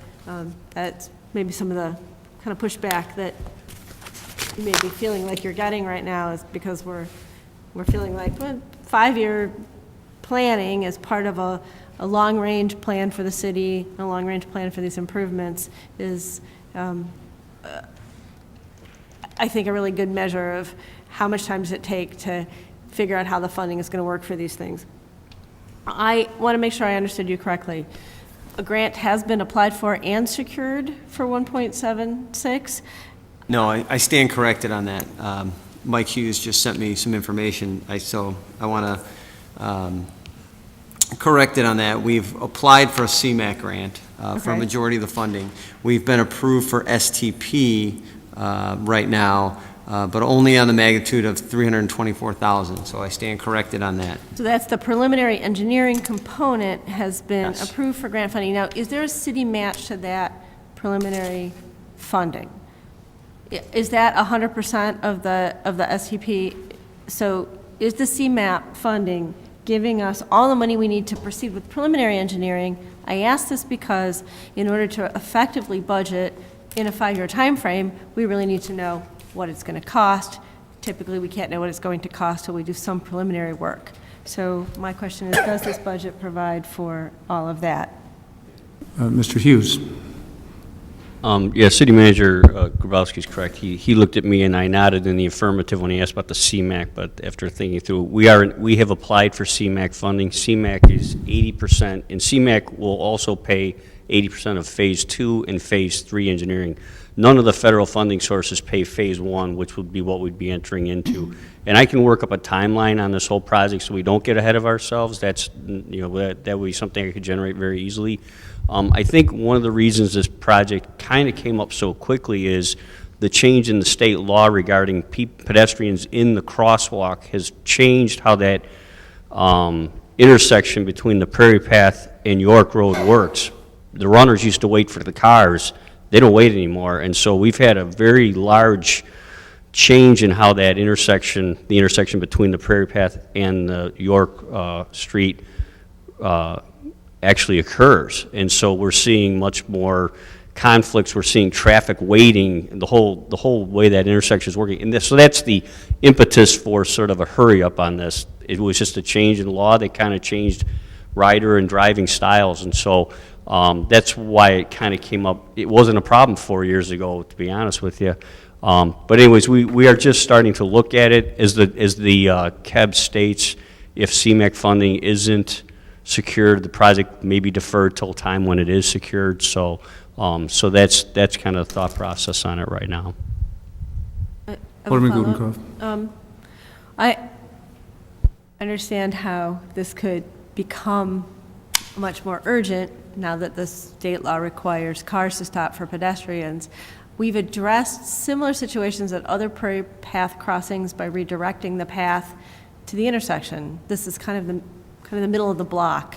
that's maybe some of the kind of pushback that you may be feeling like you're getting right now is because we're feeling like 5-year planning as part of a long-range plan for the city, a long-range plan for these improvements is, I think, a really good measure of how much time does it take to figure out how the funding is going to work for these things. I want to make sure I understood you correctly. A grant has been applied for and secured for 1.76? No, I stand corrected on that. Mike Hughes just sent me some information, so I want to correct it on that. We've applied for a CMAQ grant for a majority of the funding. We've been approved for STP right now, but only on the magnitude of $324,000, so I stand corrected on that. So that's the preliminary engineering component has been approved for grant funding. Now, is there a city match to that preliminary funding? Is that 100% of the STP? So is the CMAP funding giving us all the money we need to proceed with preliminary engineering? I ask this because in order to effectively budget in a 5-year time frame, we really need to know what it's going to cost. Typically, we can't know what it's going to cost till we do some preliminary work. So my question is, does this budget provide for all of that? Mr. Hughes. Yeah, City Manager Grabowski is correct. He looked at me and I nodded in the affirmative when he asked about the CMAQ, but after thinking through, we have applied for CMAQ funding. CMAQ is 80%, and CMAQ will also pay 80% of Phase 2 and Phase 3 engineering. None of the federal funding sources pay Phase 1, which would be what we'd be entering into. And I can work up a timeline on this whole project so we don't get ahead of ourselves. That's, that would be something I could generate very easily. I think one of the reasons this project kind of came up so quickly is the change in the state law regarding pedestrians in the crosswalk has changed how that intersection between the Prairie Path and York Road works. The runners used to wait for the cars. They don't wait anymore, and so we've had a very large change in how that intersection, the intersection between the Prairie Path and the York Street actually occurs. And so we're seeing much more conflicts. We're seeing traffic waiting, the whole way that intersection is working. And so that's the impetus for sort of a hurry up on this. It was just a change in law that kind of changed rider and driving styles, and so that's why it kind of came up. It wasn't a problem 4 years ago, to be honest with you. But anyways, we are just starting to look at it. As the KEB states, if CMAQ funding isn't secured, the project may be deferred till a time when it is secured. So so that's kind of the thought process on it right now. Alderman Gutenkopf. I understand how this could become much more urgent now that the state law requires cars to stop for pedestrians. We've addressed similar situations at other Prairie Path crossings by redirecting the path to the intersection. This is kind of the middle of the block.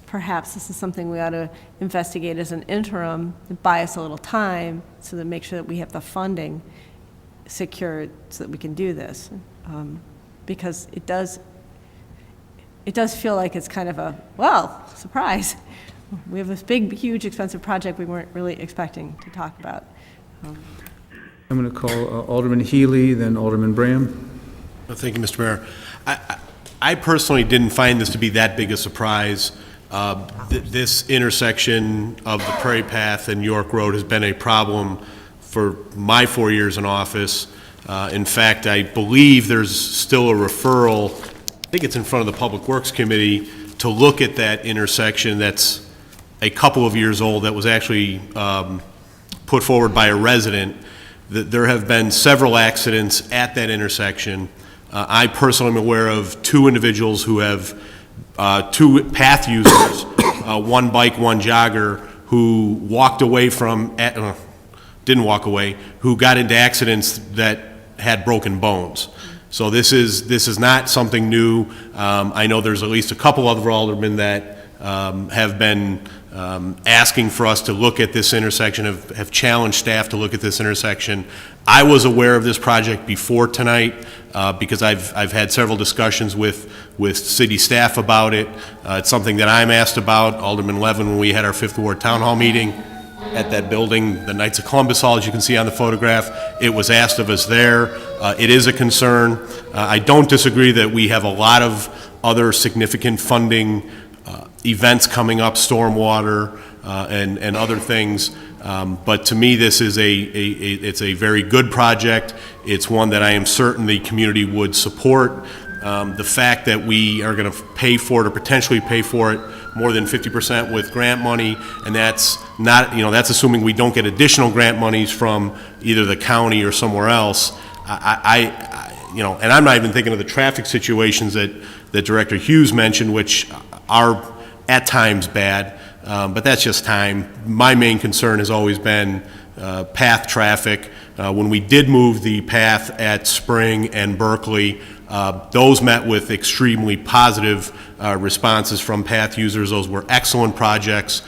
Perhaps this is something we ought to investigate as an interim to buy us a little time so that make sure that we have the funding secured so that we can do this. Because it does feel like it's kind of a, well, surprise. We have this big, huge, expensive project we weren't really expecting to talk about. I'm going to call Alderman Healy, then Alderman Bram. Thank you, Mr. Mayor. I personally didn't find this to be that big a surprise. This intersection of the Prairie Path and York Road has been a problem for my 4 years in office. In fact, I believe there's still a referral think it's in front of the Public Works Committee, to look at that intersection that's a couple of years old, that was actually put forward by a resident. That there have been several accidents at that intersection. I personally am aware of 2 individuals who have, 2 path users, one bike, one jogger, who walked away from, didn't walk away, who got into accidents that had broken bones. So this is not something new. I know there's at least a couple other aldermen that have been asking for us to look at this intersection, have challenged staff to look at this intersection. I was aware of this project before tonight because I've had several discussions with city staff about it. It's something that I'm asked about. Alderman Levin, when we had our 5th Ward Town Hall meeting at that building, the Knights of Columbus Hall, as you can see on the photograph, it was asked of us there. It is a concern. I don't disagree that we have a lot of other significant funding events coming up, stormwater and other things. But to me, this is it's a very good project. It's one that I am certain the community would support. The fact that we are going to pay for it or potentially pay for it more than 50% with grant money, and that's not, that's assuming we don't get additional grant monies from either the county or somewhere else. And I'm not even thinking of the traffic situations that Director Hughes mentioned, which are at times bad, but that's just time. My main concern has always been path traffic. When we did move the path at Spring and Berkeley, those met with extremely positive responses from path users. Those were excellent projects.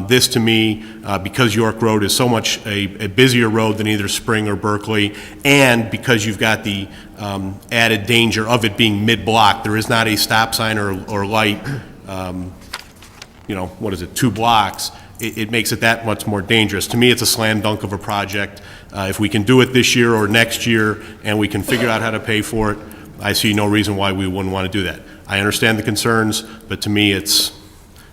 This, to me, because York Road is so much a busier road than either Spring or Berkeley, and because you've got the added danger of it being mid-block, there is not a stop sign or light, 2 blocks, it makes it that much more dangerous. To me, it's a slam dunk of a project. If we can do it this year or next year, and we can figure out how to pay for it, I see no reason why we wouldn't want to do that. I understand the concerns, but to me, it's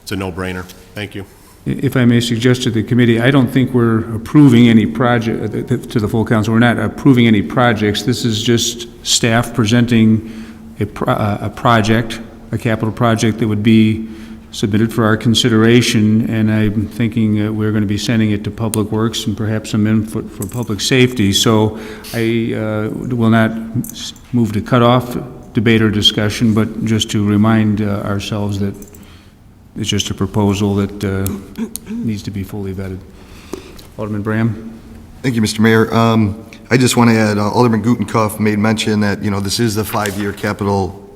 a no-brainer. Thank you. If I may suggest to the committee, I don't think we're approving any project, to the full council, we're not approving any projects. This is just staff presenting a project, a capital project that would be submitted for our consideration, and I'm thinking we're going to be sending it to Public Works and perhaps some input for public safety. So I will not move to cut off debate or discussion, but just to remind ourselves that it's just a proposal that needs to be fully vetted. Alderman Bram? Thank you, Mr. Mayor. I just want to add, Alderman Gutenkopf made mention that, this is the 5-year capital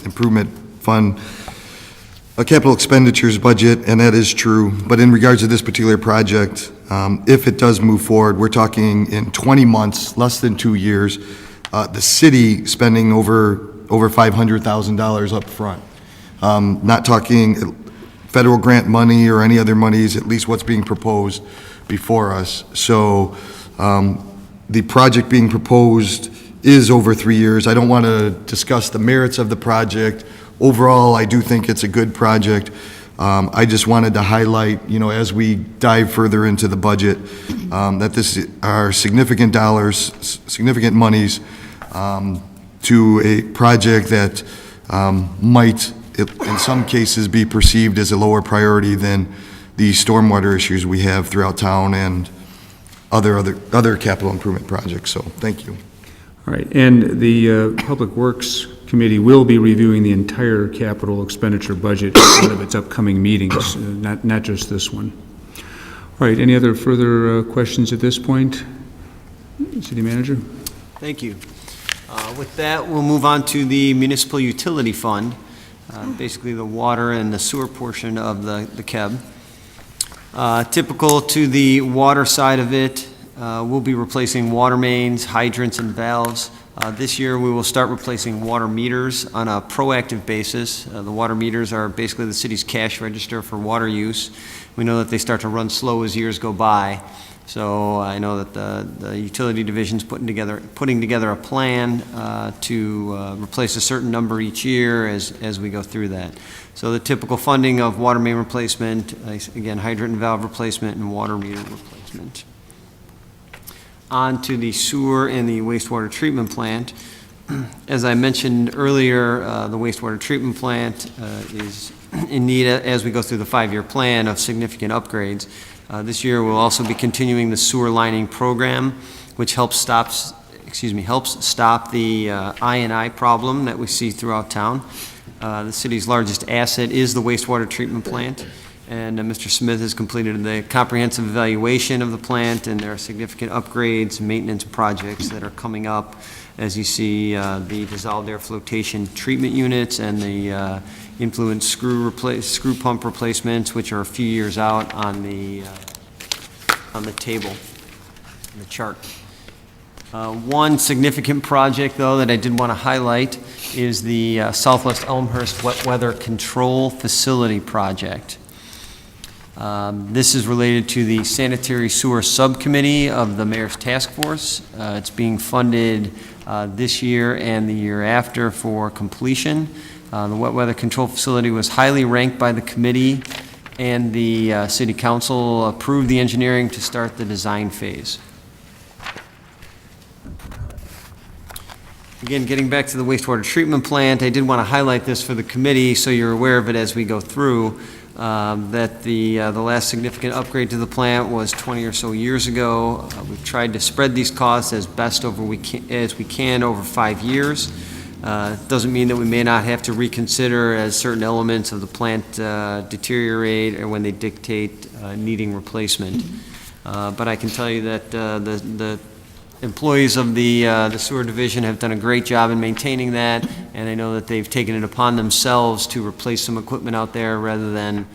improvement fund, a capital expenditures budget, and that is true. But in regards to this particular project, if it does move forward, we're talking in 20 months, less than 2 years, the city spending over $500,000 up front. Not talking federal grant money or any other monies, at least what's being proposed before us. So the project being proposed is over 3 years. I don't want to discuss the merits of the project. Overall, I do think it's a good project. I just wanted to highlight, as we dive further into the budget, that this are significant dollars, significant monies to a project that might, in some cases, be perceived as a lower priority than the stormwater issues we have throughout town and other capital improvement projects. So, thank you. All right, and the Public Works Committee will be reviewing the entire capital expenditure budget at one of its upcoming meetings, not just this one. All right, any other further questions at this point? City Manager? Thank you. With that, we'll move on to the Municipal Utility Fund, basically the water and the sewer portion of the KEB. Typical to the water side of it, we'll be replacing water mains, hydrants, and valves. This year, we will start replacing water meters on a proactive basis. The water meters are basically the city's cash register for water use. We know that they start to run slow as years go by. So I know that the utility division's putting together a plan to replace a certain number each year as we go through that. So the typical funding of water main replacement, again, hydrant and valve replacement and water meter replacement. On to the sewer and the wastewater treatment plant. As I mentioned earlier, the wastewater treatment plant is in need, as we go through the 5-year plan, of significant upgrades. This year, we'll also be continuing the sewer lining program, which helps stop the I&I problem that we see throughout town. The city's largest asset is the wastewater treatment plant, and Mr. Smith has completed the comprehensive evaluation of the plant, and there are significant upgrades and maintenance projects that are coming up. As you see, the dissolved air flotation treatment units and the influent screw pump replacements, which are a few years out on the table, on the chart. One significant project, though, that I did want to highlight is the Southwest Elmhurst Wet Weather Control Facility project. This is related to the Sanitary Sewer Subcommittee of the Mayor's Task Force. It's being funded this year and the year after for completion. The Wet Weather Control Facility was highly ranked by the committee, and the City Council approved the engineering to start the design phase. Again, getting back to the wastewater treatment plant, I did want to highlight this for the committee so you're aware of it as we go through, that the last significant upgrade to the plant was 20 or so years ago. We've tried to spread these costs as best as we can over 5 years. It doesn't mean that we may not have to reconsider as certain elements of the plant deteriorate or when they dictate needing replacement. But I can tell you that the employees of the sewer division have done a great job in maintaining that, and I know that they've taken it upon themselves to replace some equipment out there rather than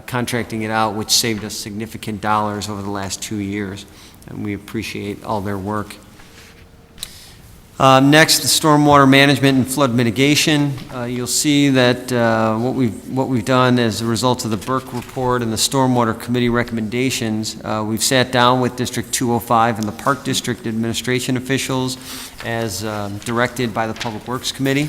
contracting it out, which saved us significant dollars over the last 2 years, and we appreciate all their work. Next, the stormwater management and flood mitigation. You'll see that what we've done as a result of the Burke report and the stormwater committee recommendations, we've sat down with District 205 and the Park District administration officials as directed by the Public Works Committee.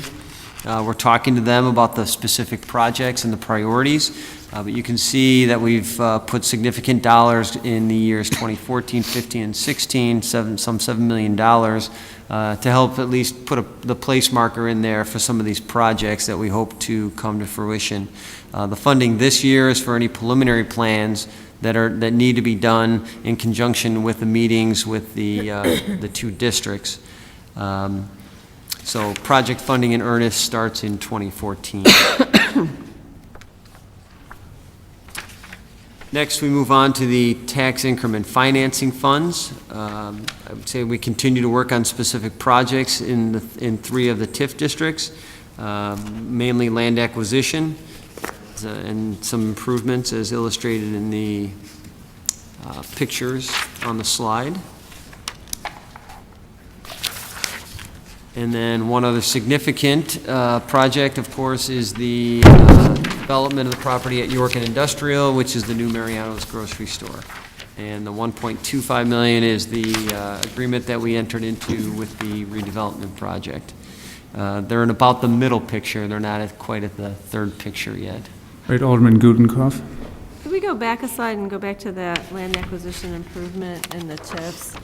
We're talking to them about the specific projects and the priorities, but you can see that we've put significant dollars in the years 2014, 15, and 16, some $7 million, to help at least put the place marker in there for some of these projects that we hope to come to fruition. The funding this year is for any preliminary plans that need to be done in conjunction with the meetings with the 2 districts. So project funding in earnest starts in 2014. Next, we move on to the tax increment financing funds. I would say we continue to work on specific projects in 3 of the TIF districts, mainly land acquisition and some improvements as illustrated in the pictures on the slide. And then one other significant project, of course, is the development of the property at York and Industrial, which is the new Mariano's grocery store. And the $1.25 million is the agreement that we entered into with the redevelopment project. They're in about the middle picture. They're not quite at the 3rd picture yet. Right, Alderman Gutenkopf. Could we go back a slide and go back to that land acquisition improvement and the TIFs?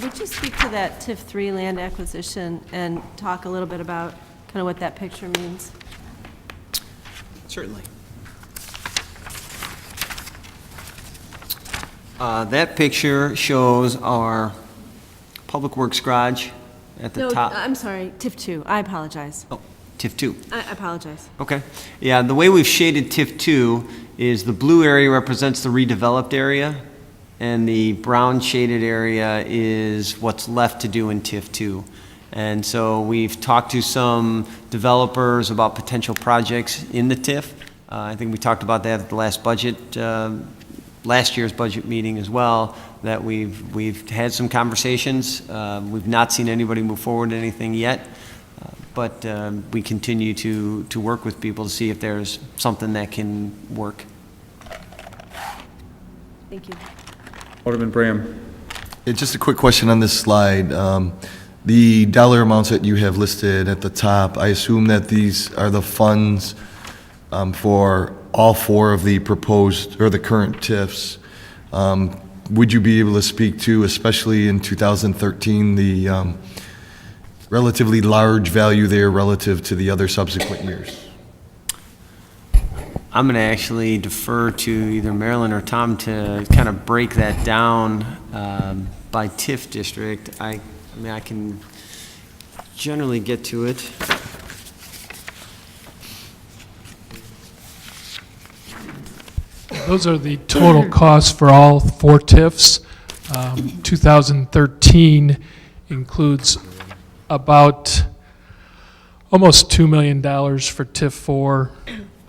Would you speak to that TIF 3 land acquisition and talk a little bit about kind of what that picture means? Certainly. That picture shows our Public Works garage at the top. I'm sorry, TIF 2. I apologize. Oh, TIF 2. I apologize. Okay. Yeah, the way we've shaded TIF 2 is the blue area represents the redeveloped area, and the brown shaded area is what's left to do in TIF 2. And so we've talked to some developers about potential projects in the TIF. I think we talked about that at the last year's budget meeting as well, that we've had some conversations. We've not seen anybody move forward to anything yet, but we continue to work with people to see if there's something that can work. Thank you. Alderman Bram. Yeah, just a quick question on this slide. The dollar amounts that you have listed at the top, I assume that these are the funds for all 4 of the proposed or the current TIFs. Would you be able to speak to, especially in 2013, relatively large value there relative to the other subsequent years? I'm going to actually defer to either Marilyn or Tom to kind of break that down by TIF district. I mean, I can generally get to it. Those are the total costs for all 4 TIFs. 2013 includes about almost $2 million for TIF 4,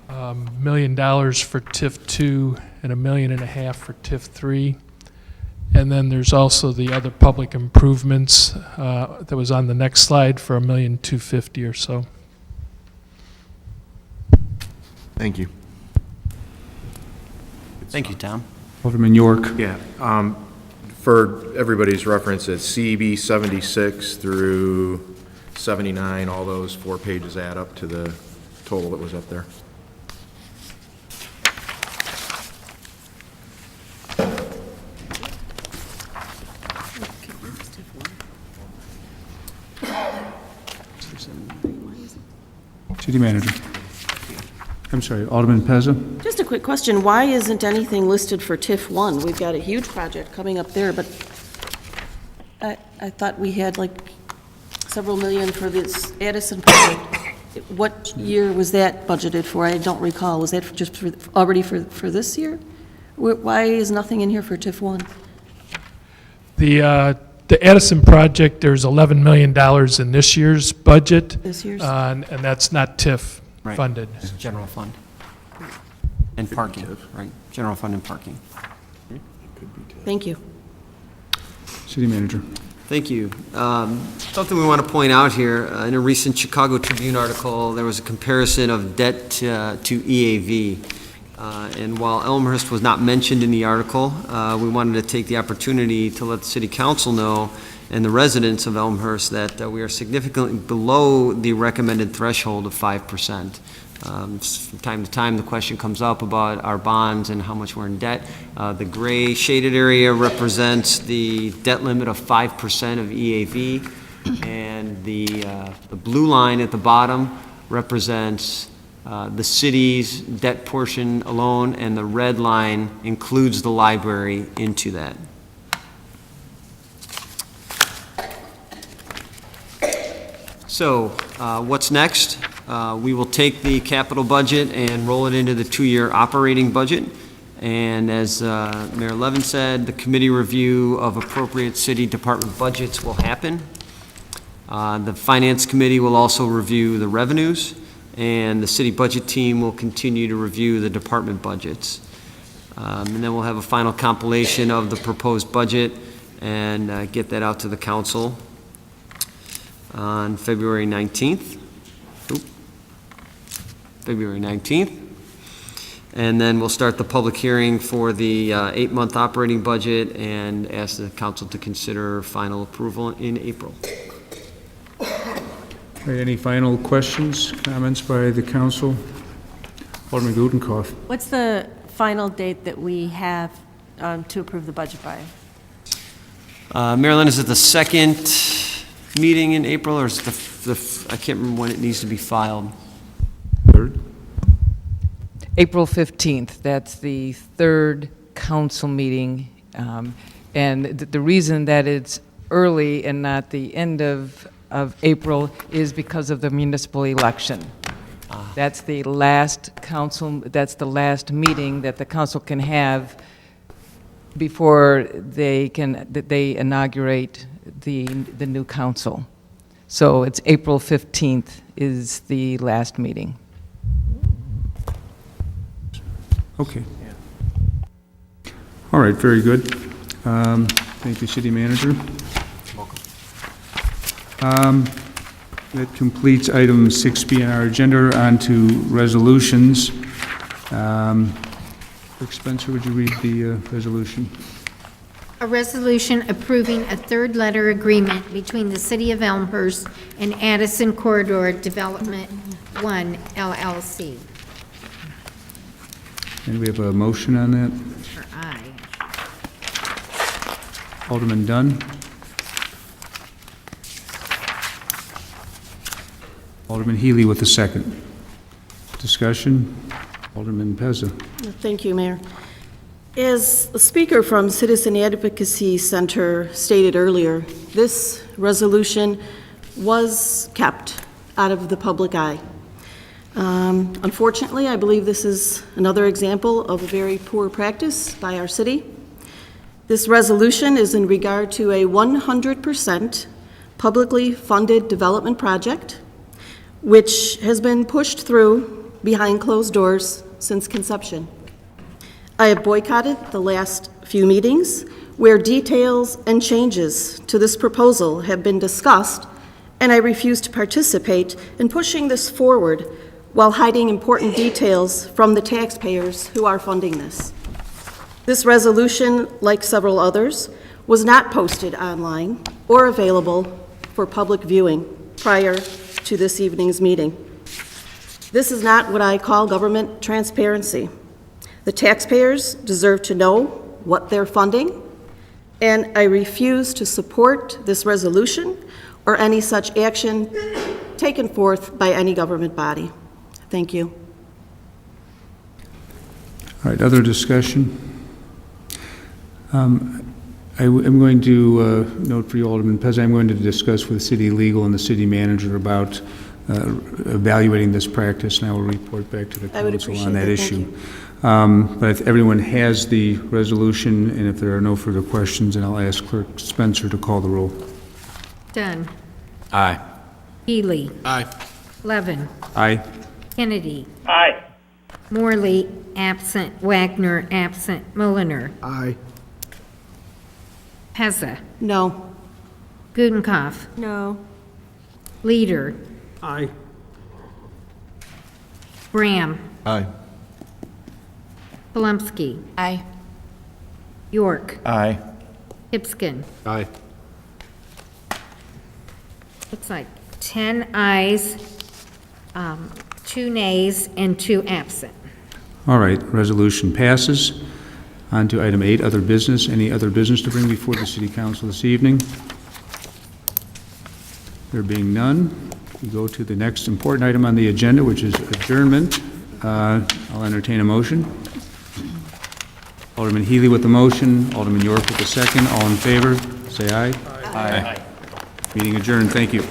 $1 million for TIF 2, and $1.5 million for TIF 3. And then there's also the other public improvements that was on the next slide for $1,250,000 or so. Thank you. Thank you, Tom. Alderman York. Yeah. For everybody's reference, it's CEB 76 through 79. All those 4 pages add up to the total that was up there. City Manager. I'm sorry, Alderman Pezza? Just a quick question. Why isn't anything listed for TIF 1? We've got a huge project coming up there, but I thought we had like several million for this Addison project. What year was that budgeted for? I don't recall. Was that already for this year? Why is nothing in here for TIF 1? The Addison project, there's $11 million in this year's budget. This year's? And that's not TIF funded. It's general fund. And parking, right? General fund and parking. Thank you. City Manager. Thank you. Something we want to point out here, in a recent Chicago Tribune article, there was a comparison of debt to EAV. And while Elmhurst was not mentioned in the article, we wanted to take the opportunity to let the City Council know and the residents of Elmhurst that we are significantly below the recommended threshold of 5%. From time to time, the question comes up about our bonds and how much we're in debt. The gray shaded area represents the debt limit of 5% of EAV, and the blue line at the bottom represents the city's debt portion alone, and the red line includes the library into that. So, what's next? We will take the capital budget and roll it into the 2-year operating budget. And as Mayor Levin said, the committee review of appropriate city department budgets will happen. The Finance Committee will also review the revenues, and the city budget team will continue to review the department budgets. And then we'll have a final compilation of the proposed budget and get that out to the council on February 19th. February 19th. And then we'll start the public hearing for the 8-month operating budget and ask the council to consider final approval in April. All right, any final questions, comments by the council? Alderman Gutenkopf. What's the final date that we have to approve the budget by? Marilyn, is it the second meeting in April, or is it I can't remember when it needs to be filed? Third? April 15th. That's the third council meeting. And the reason that it's early and not the end of April is because of the municipal election. That's the last council, that's the last meeting that the council can have before they inaugurate the new council. So it's April 15th is the last meeting. Okay. All right, very good. Thank you, City Manager. That completes item 6B on our agenda. On to resolutions. Clerk Spencer, would you read the resolution? A resolution approving a third letter agreement between the City of Elmhurst and Addison Corridor Development 1 LLC. And we have a motion on that. For aye. Alderman Dunn. Alderman Healy with the second. Discussion? Alderman Pezza. Thank you, Mayor. As the speaker from Citizen Advocacy Center stated earlier, this resolution was kept out of the public eye. Unfortunately, I believe this is another example of a very poor practice by our city. This resolution is in regard to a 100% publicly funded development project, which has been pushed through behind closed doors since conception. I have boycotted the last few meetings where details and changes to this proposal have been discussed, and I refuse to participate in pushing this forward while hiding important details from the taxpayers who are funding this. This resolution, like several others, was not posted online or available for public viewing prior to this evening's meeting. This is not what I call government transparency. The taxpayers deserve to know what they're funding, and I refuse to support this resolution or any such action taken forth by any government body. Thank you. All right, other discussion? I'm going to note for you, Alderman Pez, I'm going to discuss with city legal and the city manager about evaluating this practice, and I will report back to the council on that issue. But if everyone has the resolution, and if there are no further questions, then I'll ask Clerk Spencer to call the roll. Dunn. Aye. Healy. Aye. Levin. Aye. Kennedy. Aye. Morley, absent. Wagner, absent. Mulliner. Aye. Pezza. No. Gudenkauf. No. Leader. Aye. Graham. Aye. Polumsky. Aye. York. Aye. Hipskin. Aye. Looks like 10 ayes, 2 nays, and 2 absent. All right, resolution passes. On to item 8, other business. Any other business to bring before the city council this evening? There being none, we go to the next important item on the agenda, which is adjournment. I'll entertain a motion. Alderman Healy with the motion, Alderman York with the second. All in favor, say aye. Aye. Meeting adjourned. Thank you.